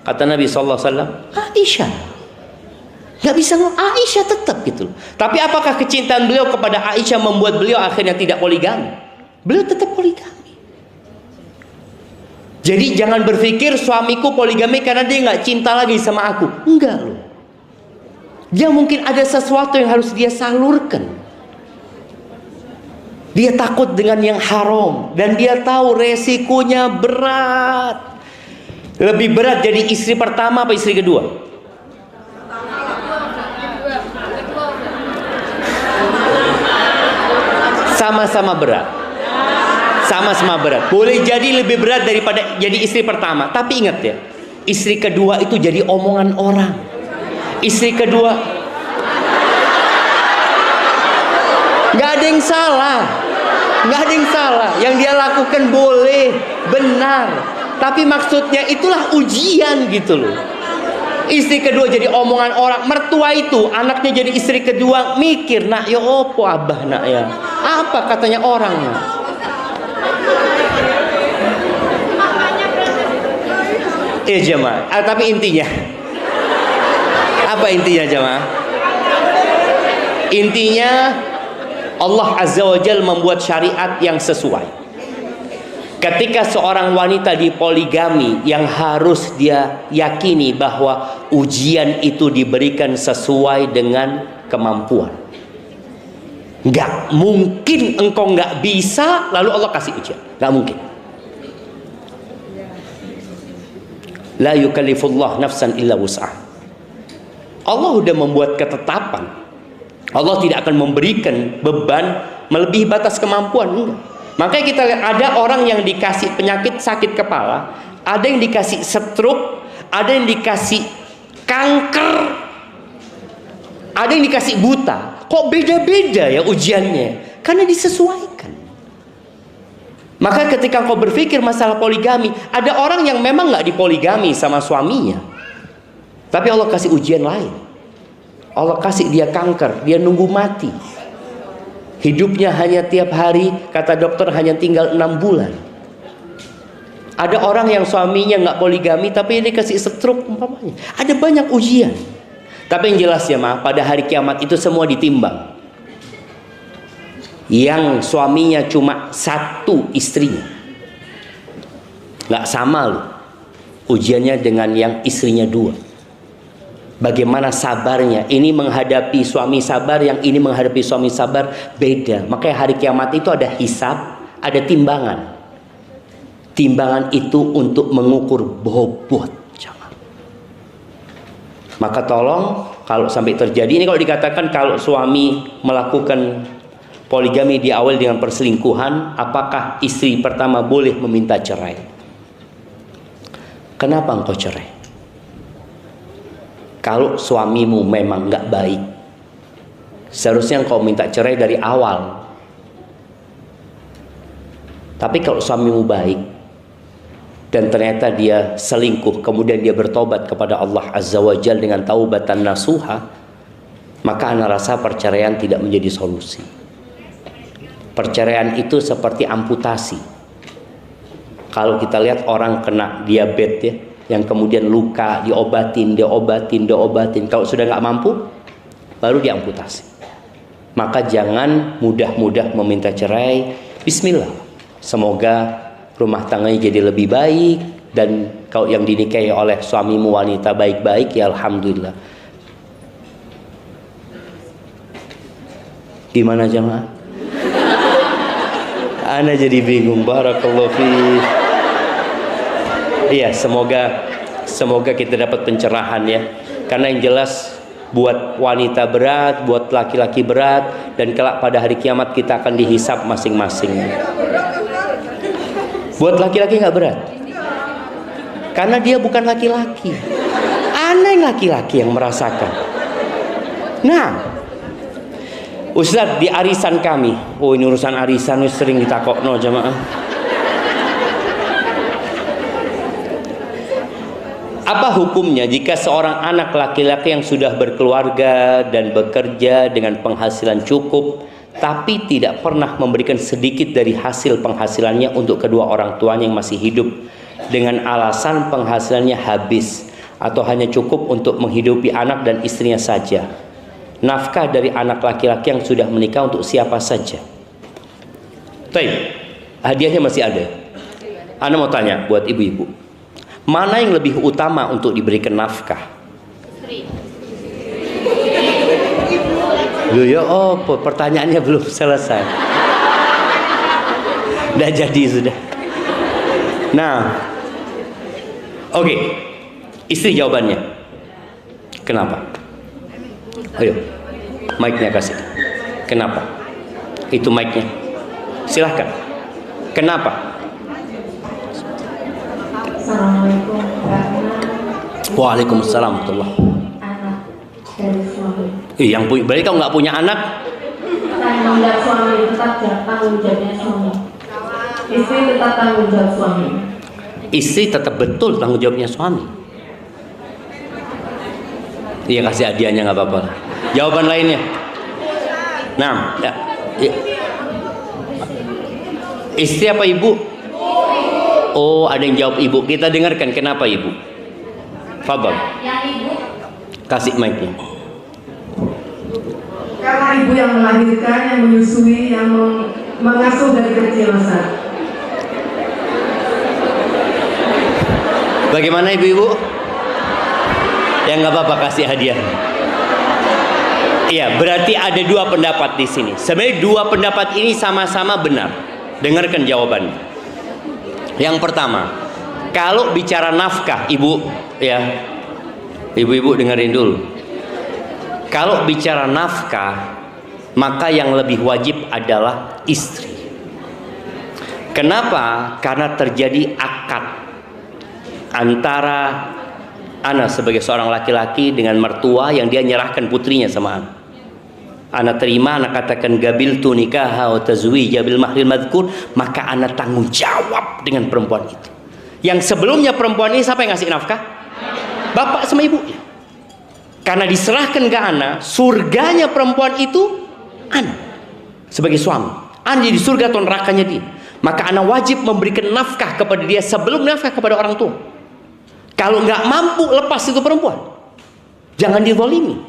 kata Nabi SAW, Aisyah. Gak bisa ngomong Aisyah tetap gitu. Tapi apakah kecintaan beliau kepada Aisyah membuat beliau akhirnya tidak poligami? Beliau tetap poligami. Jadi jangan berpikir suamiku poligami karena dia gak cinta lagi sama aku. Enggak loh. Dia mungkin ada sesuatu yang harus dia salurkan. Dia takut dengan yang haram. Dan dia tahu resikonya berat. Lebih berat jadi istri pertama apa istri kedua? Sama-sama berat. Sama-sama berat. Boleh jadi lebih berat daripada jadi istri pertama. Tapi ingat ya, istri kedua itu jadi omongan orang. Istri kedua gak ada yang salah. Gak ada yang salah. Yang dia lakukan boleh, benar. Tapi maksudnya itulah ujian gitu loh. Istri kedua jadi omongan orang. Mertua itu anaknya jadi istri kedua, mikir, nak ya opo abah nak ya, apa katanya orang ya. Jemaah, tapi intinya apa intinya jemaah? Intinya Allah Azza wa Jalla membuat syariat yang sesuai. Ketika seorang wanita di poligami, yang harus dia yakini bahwa ujian itu diberikan sesuai dengan kemampuan. Nggak mungkin engkau nggak bisa lalu Allah kasih ujian, nggak mungkin. La yukallifullah nafsan illa wus'ah. Allah sudah membuat ketetapan. Allah tidak akan memberikan beban melebihi batas kemampuan, enggak. Makanya kita lihat ada orang yang dikasih penyakit sakit kepala, ada yang dikasih stroke, ada yang dikasih kanker, ada yang dikasih buta. Kok beda-beda ya ujiannya? Karena disesuaikan. Maka ketika kau berpikir masalah poligami, ada orang yang memang nggak dipoligami sama suaminya, tapi Allah kasih ujian lain. Allah kasih dia kanker, dia nunggu mati. Hidupnya hanya tiap hari, kata dokter hanya tinggal 6 bulan. Ada orang yang suaminya nggak poligami, tapi dia kasih stroke umpamanya. Ada banyak ujian. Tapi yang jelas ya pada hari kiamat itu semua ditimbang. Yang suaminya cuma 1 istrinya, nggak sama loh ujiannya dengan yang istrinya 2. Bagaimana sabarnya? Ini menghadapi suami sabar, yang ini menghadapi suami sabar, beda. Makanya hari kiamat itu ada hisab, ada timbangan. Timbangan itu untuk mengukur bobot. Maka tolong kalau sampai terjadi ini, kalau dikatakan kalau suami melakukan poligami di awal dengan perselingkuhan, apakah istri pertama boleh meminta cerai? Kenapa engkau cerai? Kalau suamimu memang nggak baik, seharusnya engkau minta cerai dari awal. Tapi kalau suamimu baik dan ternyata dia selingkuh, kemudian dia bertobat kepada Allah Azza wa Jalla dengan taubatan nasuha, maka ana rasa perceraian tidak menjadi solusi. Perceraian itu seperti amputasi. Kalau kita lihat orang kena diabetes ya, yang kemudian luka diobatin. Kalau sudah nggak mampu, baru diamputasi. Maka jangan mudah-mudah meminta cerai. Bismillah. Semoga rumah tangganya jadi lebih baik, dan kalau yang dinikahi oleh suamimu wanita baik-baik, ya alhamdulillah. Gimana jemaah? Ana jadi bingung. Barakallahu fi. Iya, semoga kita dapat pencerahan ya. Karena yang jelas buat wanita berat, buat laki-laki berat, dan kelak pada hari kiamat kita akan dihisap masing-masing. Buat laki-laki nggak berat, karena dia bukan laki-laki. Ana yang laki-laki yang merasakan. Nah, Ustadz, di arisan kami, oh ini urusan arisan sering ditakokno jamaah. Apa hukumnya jika seorang anak laki-laki yang sudah berkeluarga dan bekerja dengan penghasilan cukup, tapi tidak pernah memberikan sedikit dari hasil penghasilannya untuk kedua orang tuanya yang masih hidup, dengan alasan penghasilannya habis atau hanya cukup untuk menghidupi anak dan istrinya saja? Nafkah dari anak laki-laki yang sudah menikah untuk siapa saja? Baik, hadiahnya masih ada. Ana mau tanya buat ibu-ibu, mana yang lebih utama untuk diberikan nafkah? Loh ya, oh pertanyaannya belum selesai. Udah jadi sudah. Nah, oke. Istri jawabannya. Kenapa? Ayo, mic-nya kasih. Kenapa? Itu mic-nya. Silahkan. Kenapa? Assalamualaikum. Waalaikumsalam warahmatullahi. Anak dari suami. Yang punya, berarti kamu nggak punya anak? Tanggung jawab suami tetap tanggung jawabnya suami. Istri tetap tanggung jawab suami. Istri tetap betul tanggung jawabnya suami. Iya, kasih hadiahnya nggak apa-apa. Jawaban lainnya. Nah, ya. Istri apa ibu? Oh, ada yang jawab ibu. Kita dengarkan kenapa ibu. Fadhal. Yang ibu. Kasih mic-nya. Karena ibu yang melahirkan, yang menyusui, yang mengasuh dari kecil, Ustaz. Bagaimana ibu-ibu? Ya nggak apa-apa, kasih hadiah. Iya, berarti ada dua pendapat di sini. Sebenarnya dua pendapat ini sama-sama benar. Dengarkan jawabannya. Yang pertama, kalau bicara nafkah, ibu, ya, ibu-ibu dengerin dulu. Kalau bicara nafkah, maka yang lebih wajib adalah istri. Kenapa? Karena terjadi akad antara ana sebagai seorang laki-laki dengan mertua yang dia nyerahkan putrinya sama ana. Ana terima, ana katakan gabiltu nikaha wa tazwija bil mahril madhkur, maka ana tanggung jawab dengan perempuan itu. Yang sebelumnya perempuan ini siapa yang ngasih nafkah? Bapak sama ibunya. Karena diserahkan ke ana, surganya perempuan itu ana sebagai suami. Ana jadi surga atau nerakanya dia. Maka ana wajib memberikan nafkah kepada dia sebelum nafkah kepada orang tua. Kalau nggak mampu, lepas itu perempuan. Jangan dizalimi.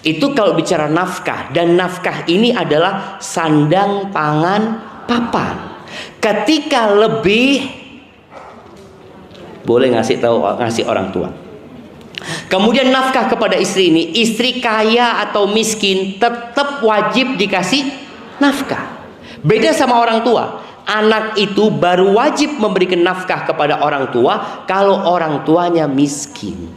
Itu kalau bicara nafkah. Dan nafkah ini adalah sandang, pangan, papan. Ketika lebih, boleh ngasih orang tua. Kemudian nafkah kepada istri ini, istri kaya atau miskin tetap wajib dikasih nafkah. Beda sama orang tua. Anak itu baru wajib memberikan nafkah kepada orang tua kalau orang tuanya miskin.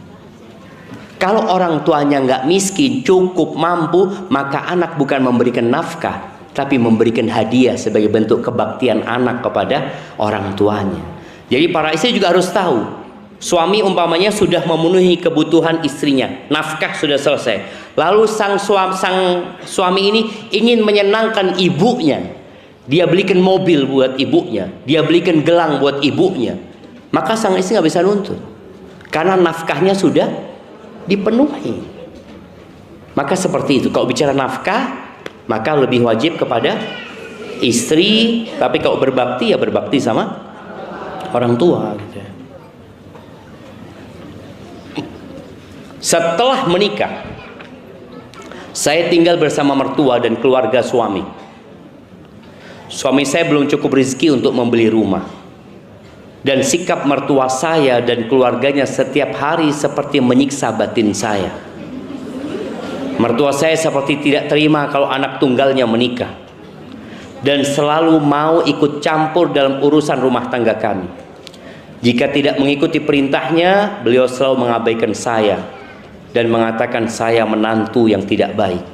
Kalau orang tuanya nggak miskin, cukup mampu, maka anak bukan memberikan nafkah, tapi memberikan hadiah sebagai bentuk kebaktian anak kepada orang tuanya. Jadi para istri juga harus tahu, suami umpamanya sudah memenuhi kebutuhan istrinya, nafkah sudah selesai. Lalu sang suami ini ingin menyenangkan ibunya, dia belikan mobil buat ibunya, dia belikan gelang buat ibunya, maka sang istri nggak bisa nuntut, karena nafkahnya sudah dipenuhi. Maka seperti itu, kalau bicara nafkah, maka lebih wajib kepada istri, tapi kalau berbakti ya berbakti sama orang tua gitu. Setelah menikah, saya tinggal bersama mertua dan keluarga suami. Suami saya belum cukup rezeki untuk membeli rumah, dan sikap mertua saya dan keluarganya setiap hari seperti menyiksa batin saya. Mertua saya seperti tidak terima kalau anak tunggalnya menikah, dan selalu mau ikut campur dalam urusan rumah tangga kami. Jika tidak mengikuti perintahnya, beliau selalu mengabaikan saya dan mengatakan saya menantu yang tidak baik.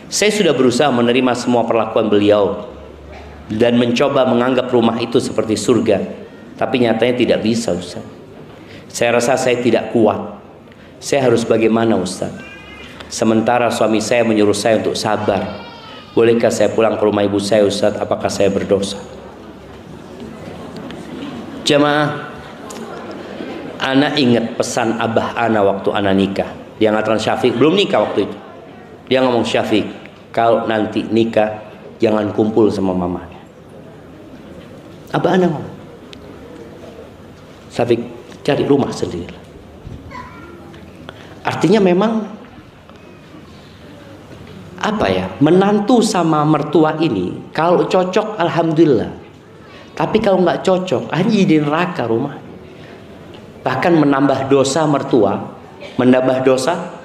Saya sudah berusaha menerima semua perlakuan beliau dan mencoba menganggap rumah itu seperti surga, tapi nyatanya tidak bisa, Ustaz. Saya rasa saya tidak kuat. Saya harus bagaimana, Ustaz? Sementara suami saya menyuruh saya untuk sabar. Bolehkah saya pulang ke rumah ibu saya, Ustaz? Apakah saya berdosa? Jemaah, ana ingat pesan abah ana waktu ana nikah. Dia ngatakan, Syafiq, belum nikah waktu itu, dia ngomong, Syafiq, kalau nanti nikah jangan kumpul sama mamanya. Abah ana ngomong, Syafiq, cari rumah sendiri. Artinya memang apa ya, menantu sama mertua ini kalau cocok alhamdulillah, tapi kalau nggak cocok hanya jadi neraka rumah. Bahkan menambah dosa mertua, menambah dosa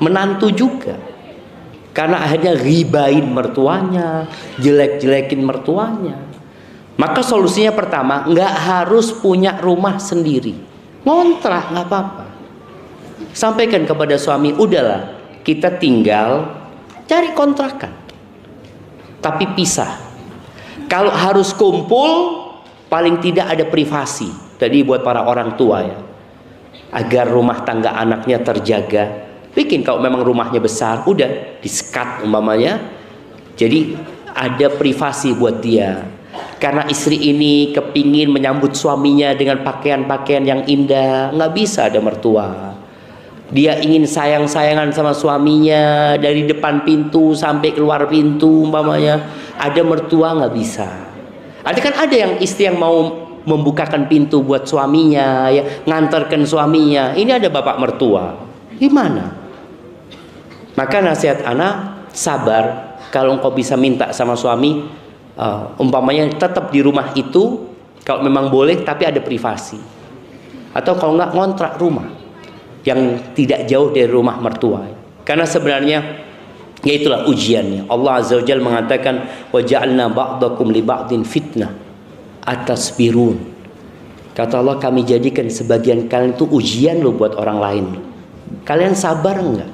menantu juga, karena akhirnya ribain mertuanya, jelek-jelekin mertuanya. Maka solusinya pertama, nggak harus punya rumah sendiri, ngontrak nggak apa-apa. Sampaikan kepada suami, udahlah kita tinggal cari kontrakan, tapi pisah. Kalau harus kumpul, paling tidak ada privasi. Tadi buat para orang tua ya, agar rumah tangga anaknya terjaga. Bikin kalau memang rumahnya besar, udah di-sekat umpamanya, jadi ada privasi buat dia. Karena istri ini kepingin menyambut suaminya dengan pakaian-pakaian yang indah, nggak bisa ada mertua. Dia ingin sayang-sayangan sama suaminya dari depan pintu sampai keluar pintu umpamanya, ada mertua nggak bisa. Kan ada yang istri yang mau membukakan pintu buat suaminya, ya, ngantarkan suaminya, ini ada bapak mertua, gimana? Maka nasihat anak, sabar. Kalau engkau bisa minta sama suami, umpamanya tetap di rumah itu, kalau memang boleh, tapi ada privasi. Atau kalau enggak, ngontrak rumah yang tidak jauh dari rumah mertua. Karena sebenarnya ya itulah ujiannya. Allah Azza wa Jalla mengatakan, wa ja'alna ba'dakum li ba'din fitnah atasbirun. Kata Allah, kami jadikan sebagian kalian itu ujian loh buat orang lain. Kalian sabar enggak?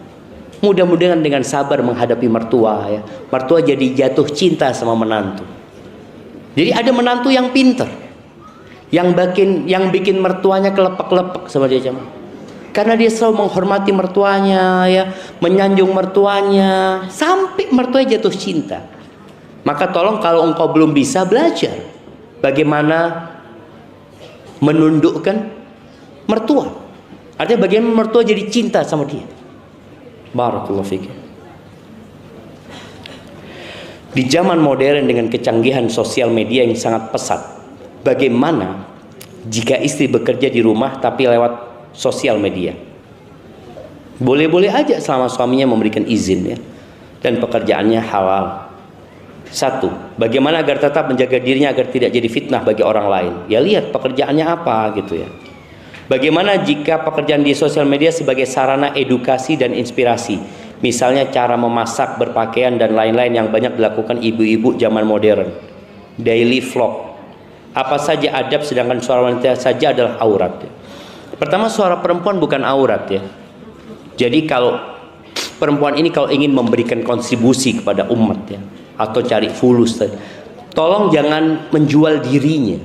Mudah-mudahan dengan sabar menghadapi mertua ya. Mertua jadi jatuh cinta sama menantu. Jadi ada menantu yang pinter, yang bikin mertuanya kelepek-lepek sama dia jemaah. Karena dia selalu menghormati mertuanya ya, menyanjung mertuanya sampai mertuanya jatuh cinta. Maka tolong kalau engkau belum bisa, belajar bagaimana menundukkan mertua. Artinya bagaimana mertua jadi cinta sama dia. Barakallahu fiik. Di zaman modern dengan kecanggihan sosial media yang sangat pesat, bagaimana jika istri bekerja di rumah tapi lewat sosial media? Boleh-boleh aja selama suaminya memberikan izin ya, dan pekerjaannya halal. Satu, bagaimana agar tetap menjaga dirinya agar tidak jadi fitnah bagi orang lain? Ya lihat pekerjaannya apa gitu ya. Bagaimana jika pekerjaan di sosial media sebagai sarana edukasi dan inspirasi? Misalnya cara memasak, berpakaian dan lain-lain yang banyak dilakukan ibu-ibu zaman modern. Daily vlog. Apa saja adab sedangkan suara wanita saja adalah aurat. Pertama, suara perempuan bukan aurat ya. Jadi kalau perempuan ini kalau ingin memberikan kontribusi kepada umat ya, atau cari fulus, tolong jangan menjual dirinya,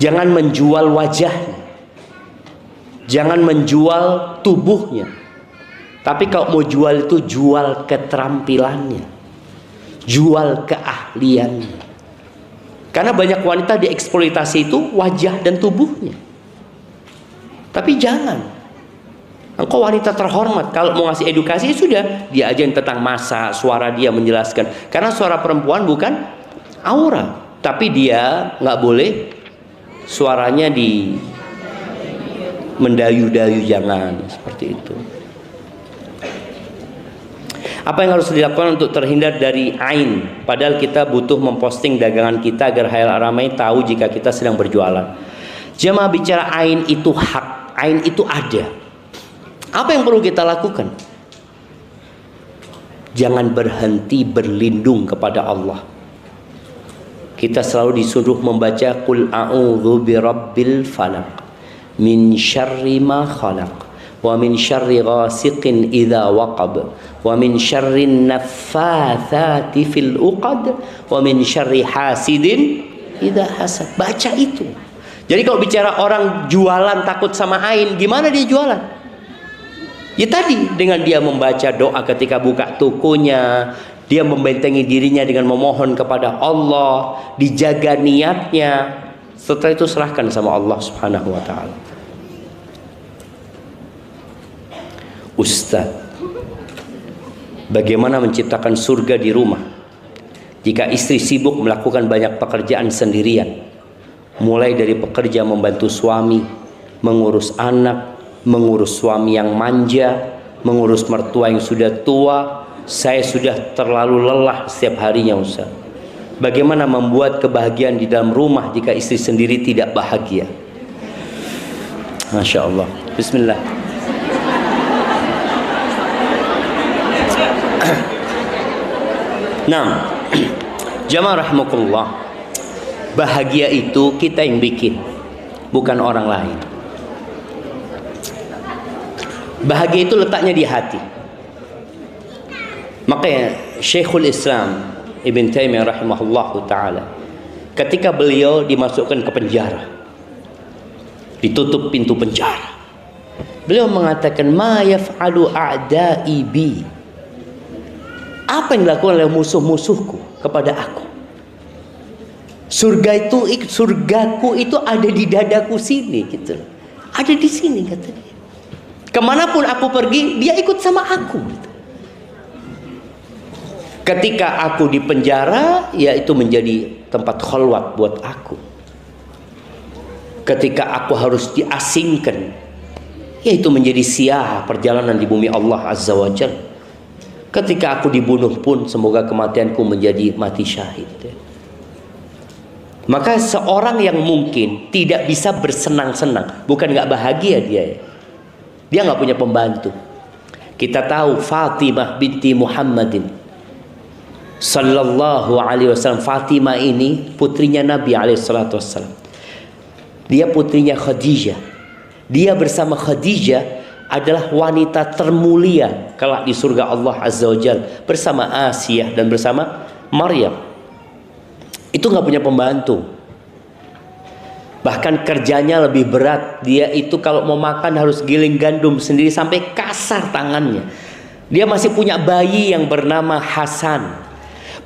jangan menjual wajahnya, jangan menjual tubuhnya. Tapi kalau mau jual itu jual keterampilannya, jual keahliannya. Karena banyak wanita dieksploitasi itu wajah dan tubuhnya. Tapi jangan. Engkau wanita terhormat, kalau mau ngasih edukasi sudah, dia aja yang tentang masa, suara dia menjelaskan. Karena suara perempuan bukan aura, tapi dia nggak boleh suaranya di mendayu-dayu, jangan seperti itu. Apa yang harus dilakukan untuk terhindar dari ain? Padahal kita butuh memposting dagangan kita agar khayal ramai tahu jika kita sedang berjualan. Jemaah, bicara ain itu hak, ain itu ada. Apa yang perlu kita lakukan? Jangan berhenti berlindung kepada Allah. Kita selalu disuruh membaca Qul a'udzu birabbil falaq min syarri ma khalaq wa min syarri ghasiqin idza waqab wa min syarri naffatsati fil uqad wa min syarri hasidin idza hasad. Baca itu. Jadi kalau bicara orang jualan takut sama ain, gimana dia jualan? Ya tadi, dengan dia membaca doa ketika buka tokonya, dia membentengi dirinya dengan memohon kepada Allah, dijaga niatnya. Setelah itu serahkan sama Allah Subhanahu wa taala. Ustaz, bagaimana menciptakan surga di rumah jika istri sibuk melakukan banyak pekerjaan sendirian, mulai dari pekerja membantu suami, mengurus anak, mengurus suami yang manja, mengurus mertua yang sudah tua. Saya sudah terlalu lelah setiap harinya, Ustaz. Bagaimana membuat kebahagiaan di dalam rumah jika istri sendiri tidak bahagia? Masya Allah. Bismillah. Nah, jamaah rahimakumullah, bahagia itu kita yang bikin, bukan orang lain. Bahagia itu letaknya di hati. Makanya Syekhul Islam Ibn Taimiyah rahimahullah ta'ala, ketika beliau dimasukkan ke penjara, ditutup pintu penjara, beliau mengatakan, ma yaf'alu a'da'i bi, apa yang dilakukan oleh musuh-musuhku kepada aku? Surgaku itu ada di dadaku sini, gitu. Ada di sini, katanya. Kemanapun aku pergi, dia ikut sama aku, gitu. Ketika aku di penjara, ya itu menjadi tempat khalwat buat aku. Ketika aku harus diasingkan, ya itu menjadi siah perjalanan di bumi Allah Azza wa Jalla. Ketika aku dibunuh pun, semoga kematianku menjadi mati syahid. Maka seorang yang mungkin tidak bisa bersenang-senang, bukan nggak bahagia dia nggak punya pembantu. Kita tahu Fatimah binti Muhammadin sallallahu alaihi wasallam. Fatimah ini putrinya Nabi alaihi salatu wasallam. Dia putrinya Khadijah. Dia bersama Khadijah adalah wanita termulia kelak di surga Allah Azza wa Jalla, bersama Asiyah dan bersama Maryam. Itu nggak punya pembantu. Bahkan kerjanya lebih berat. Dia itu kalau mau makan harus giling gandum sendiri sampai kasar tangannya. Dia masih punya bayi yang bernama Hasan.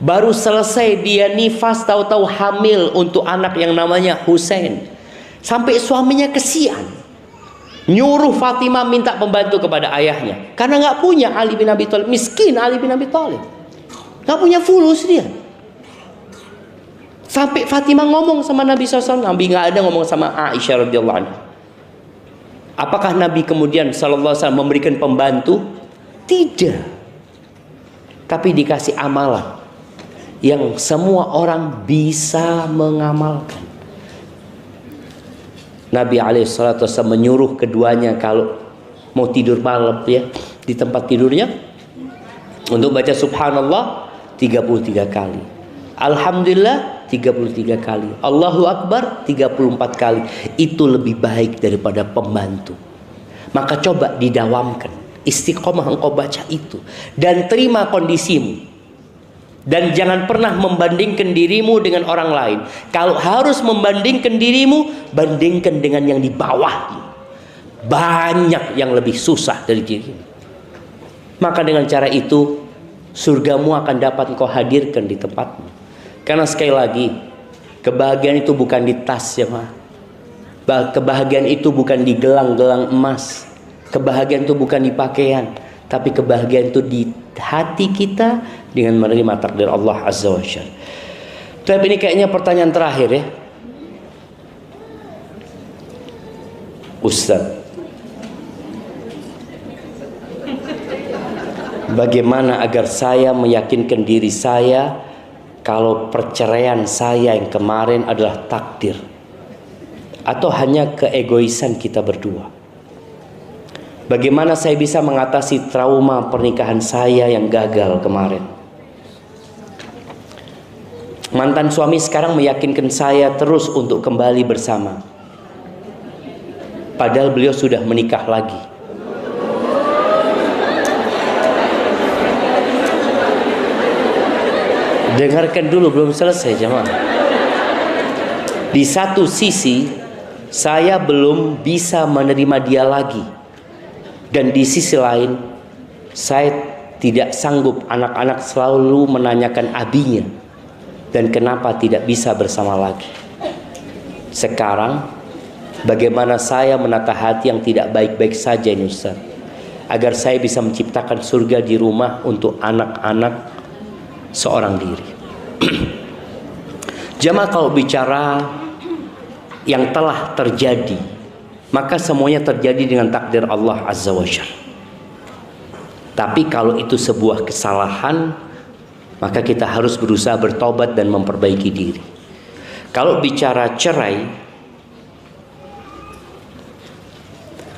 Baru selesai dia nifas, tahu-tahu hamil untuk anak yang namanya Husain. Sampai suaminya kesian, nyuruh Fatimah minta pembantu kepada ayahnya, karena nggak punya Ali bin Abi Thalib. Miskin Ali bin Abi Thalib, nggak punya fulus dia. Sampai Fatimah ngomong sama Nabi SAW. Nabi nggak ada ngomong sama Aisyah radhiyallahu anha. Apakah Nabi kemudian sallallahu alaihi wasallam memberikan pembantu? Tidak. Tapi dikasih amalan yang semua orang bisa mengamalkan. Nabi alaihissalatu wassalam menyuruh keduanya kalau mau tidur malam ya, di tempat tidurnya, untuk baca subhanallah 33 kali, alhamdulillah 33 kali, Allahu Akbar 34 kali. Itu lebih baik daripada pembantu. Maka coba didawamkan. Istiqomah engkau baca itu. Dan terima kondisimu. Dan jangan pernah membandingkan dirimu dengan orang lain. Kalau harus membandingkan dirimu, bandingkan dengan yang di bawahmu. Banyak yang lebih susah dari dirimu. Maka dengan cara itu, surgamu akan dapat engkau hadirkan di tempatmu. Karena sekali lagi, kebahagiaan itu bukan di tas ya, Ma. Kebahagiaan itu bukan di gelang-gelang emas. Kebahagiaan itu bukan di pakaian, tapi kebahagiaan itu di hati kita dengan menerima takdir Allah Azza wa Jalla. Tapi ini kayaknya pertanyaan terakhir ya. Ustaz, bagaimana agar saya meyakinkan diri saya kalau perceraian saya yang kemarin adalah takdir? Atau hanya keegoisan kita berdua? Bagaimana saya bisa mengatasi trauma pernikahan saya yang gagal kemarin? Mantan suami sekarang meyakinkan saya terus untuk kembali bersama. Padahal beliau sudah menikah lagi. Dengarkan dulu, belum selesai jemaah. Di satu sisi, saya belum bisa menerima dia lagi. Dan di sisi lain, saya tidak sanggup anak-anak selalu menanyakan abinya. Dan kenapa tidak bisa bersama lagi. Sekarang, bagaimana saya menata hati yang tidak baik-baik saja ini Ustaz, agar saya bisa menciptakan surga di rumah untuk anak-anak seorang diri. Jamaah, kalau bicara yang telah terjadi, maka semuanya terjadi dengan takdir Allah Azza wa Jalla. Tapi kalau itu sebuah kesalahan, maka kita harus berusaha bertobat dan memperbaiki diri. Kalau bicara cerai,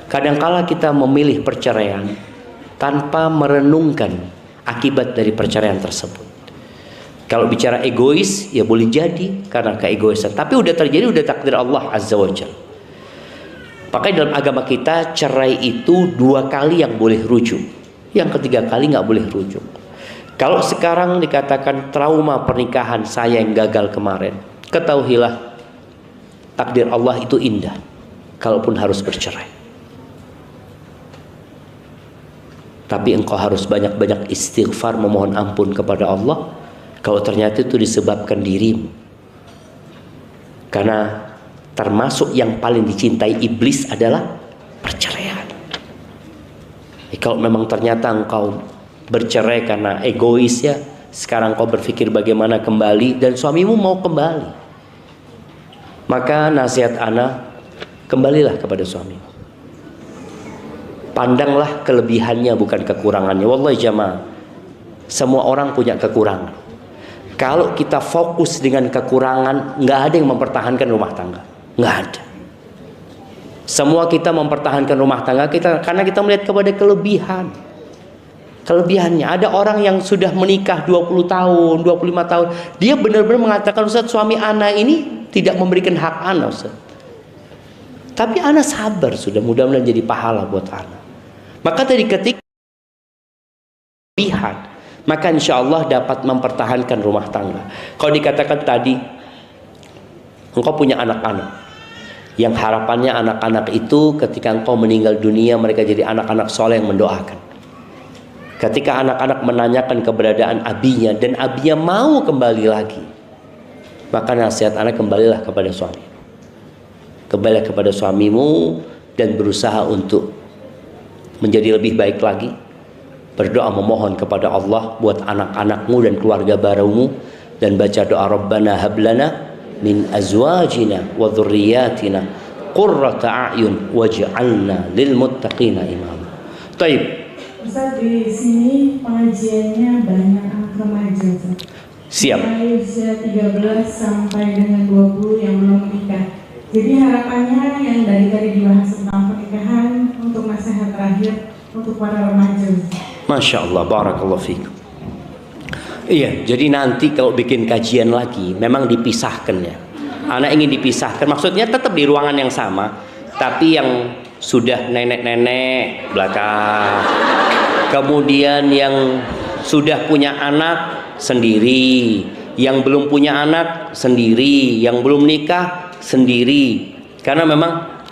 kadangkala kita memilih perceraian tanpa merenungkan akibat dari perceraian tersebut. Kalau bicara egois, ya boleh jadi karena keegoisan. Tapi udah terjadi, udah takdir Allah Azza wa Jalla. Makanya dalam agama kita, cerai itu 2 kali yang boleh rujuk. Yang ketiga kali nggak boleh rujuk. Kalau sekarang dikatakan trauma pernikahan saya yang gagal kemarin, ketahuilah takdir Allah itu indah. Kalaupun harus bercerai. Tapi engkau harus banyak-banyak istighfar, memohon ampun kepada Allah. Kalau ternyata itu disebabkan dirimu. Karena termasuk yang paling dicintai iblis adalah perceraian. Kalau memang ternyata engkau bercerai karena egois ya, sekarang kau berpikir bagaimana kembali dan suamimu mau kembali, maka nasihat ana, kembalilah kepada suamimu. Pandanglah kelebihannya bukan kekurangannya. Wallahi jamaah, semua orang punya kekurangan. Kalau kita fokus dengan kekurangan, nggak ada yang mempertahankan rumah tangga. Nggak ada. Semua kita mempertahankan rumah tangga kita karena kita melihat kepada kelebihannya. Ada orang yang sudah menikah 20 tahun, 25 tahun, dia benar-benar mengatakan, Ustaz, suami ana ini tidak memberikan hak ana, Ustaz. Tapi ana sabar, sudah mudah-mudahan jadi pahala buat ana. Maka dari ketika kelebihan, maka insya Allah dapat mempertahankan rumah tangga. Kalau dikatakan tadi, engkau punya anak-anak yang harapannya anak-anak itu ketika engkau meninggal dunia mereka jadi anak-anak soleh yang mendoakan. Ketika anak-anak menanyakan keberadaan abinya dan abinya mau kembali lagi, maka nasihat anak, kembalilah kepada suami. Kembalilah kepada suamimu dan berusaha untuk menjadi lebih baik lagi. Berdoa memohon kepada Allah buat anak-anakmu dan keluarga barumu, dan baca doa Rabbana hablana min azwajina wa dhurriyyatina qurrata a'yun waj'alna lil muttaqina imama. Taib. Ustaz, di sini pengajiannya banyak anak remaja, Ustaz. Siap. Mulai usia 13 sampai dengan 20 yang belum menikah. Jadi harapannya yang dari tadi dibahas tentang pernikahan untuk nasihat terakhir untuk para remaja. Masya Allah, barakallahu fikum. Iya, jadi nanti kalau bikin kajian lagi, memang dipisahkan ya. Anak ingin dipisahkan, maksudnya tetap di ruangan yang sama, tapi yang sudah nenek-nenek belakang. Kemudian yang sudah punya anak sendiri, yang belum punya anak sendiri, yang belum nikah sendiri. Karena memang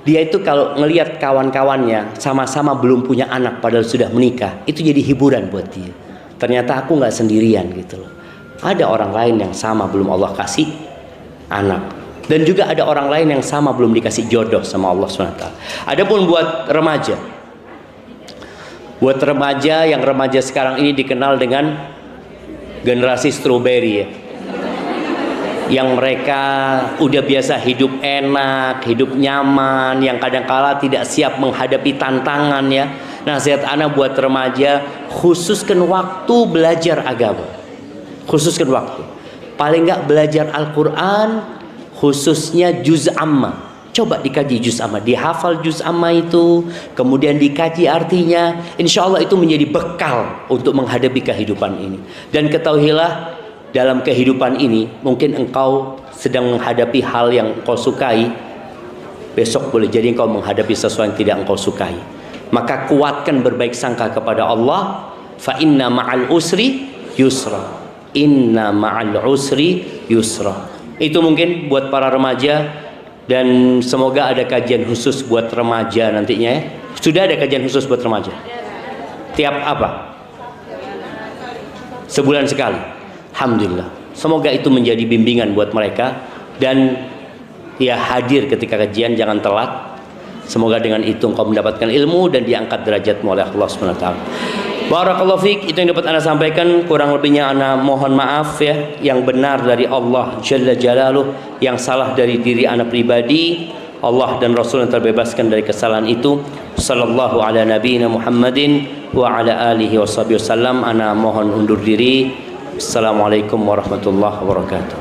dia itu kalau ngelihat kawan-kawannya sama-sama belum punya anak padahal sudah menikah, itu jadi hiburan buat dia. Ternyata aku nggak sendirian gitu loh. Ada orang lain yang sama belum Allah kasih anak. Dan juga ada orang lain yang sama belum dikasih jodoh sama Allah SWT. Adapun buat remaja, yang remaja sekarang ini dikenal dengan generasi strawberry ya, yang mereka udah biasa hidup enak, hidup nyaman, yang kadang-kala tidak siap menghadapi tantangan ya. Nasihat ana buat remaja, khususkan waktu belajar agama, khususkan waktu. Paling nggak belajar Al-Quran, khususnya juz amma. Coba dikaji juz amma, dihafal juz amma itu, kemudian dikaji artinya. Insya Allah itu menjadi bekal untuk menghadapi kehidupan ini. Dan ketahuilah, dalam kehidupan ini mungkin engkau sedang menghadapi hal yang engkau sukai, besok boleh jadi engkau menghadapi sesuatu yang tidak engkau sukai. Maka kuatkan berbaik sangka kepada Allah. Fa inna ma'al usri yusra. Inna ma'al usri yusra. Itu mungkin buat para remaja, dan semoga ada kajian khusus buat remaja nantinya ya. Sudah ada kajian khusus buat remaja? Tiap apa? Sebulan sekali. Alhamdulillah. Semoga itu menjadi bimbingan buat mereka, dan ya hadir ketika kajian, jangan telat. Semoga dengan itu engkau mendapatkan ilmu dan diangkat derajatmu oleh Allah SWT. Barakallahu fiik, itu yang dapat Anda sampaikan. Kurang lebihnya Anda mohon maaf ya. Yang benar dari Allah Jalla Jalaluh, yang salah dari diri Anda pribadi. Allah dan Rasul yang terbebaskan dari kesalahan itu. Sallallahu ala nabiyina Muhammadin wa ala alihi wa sahbihi wasallam. Ana mohon undur diri. Assalamualaikum warahmatullahi wabarakatuh.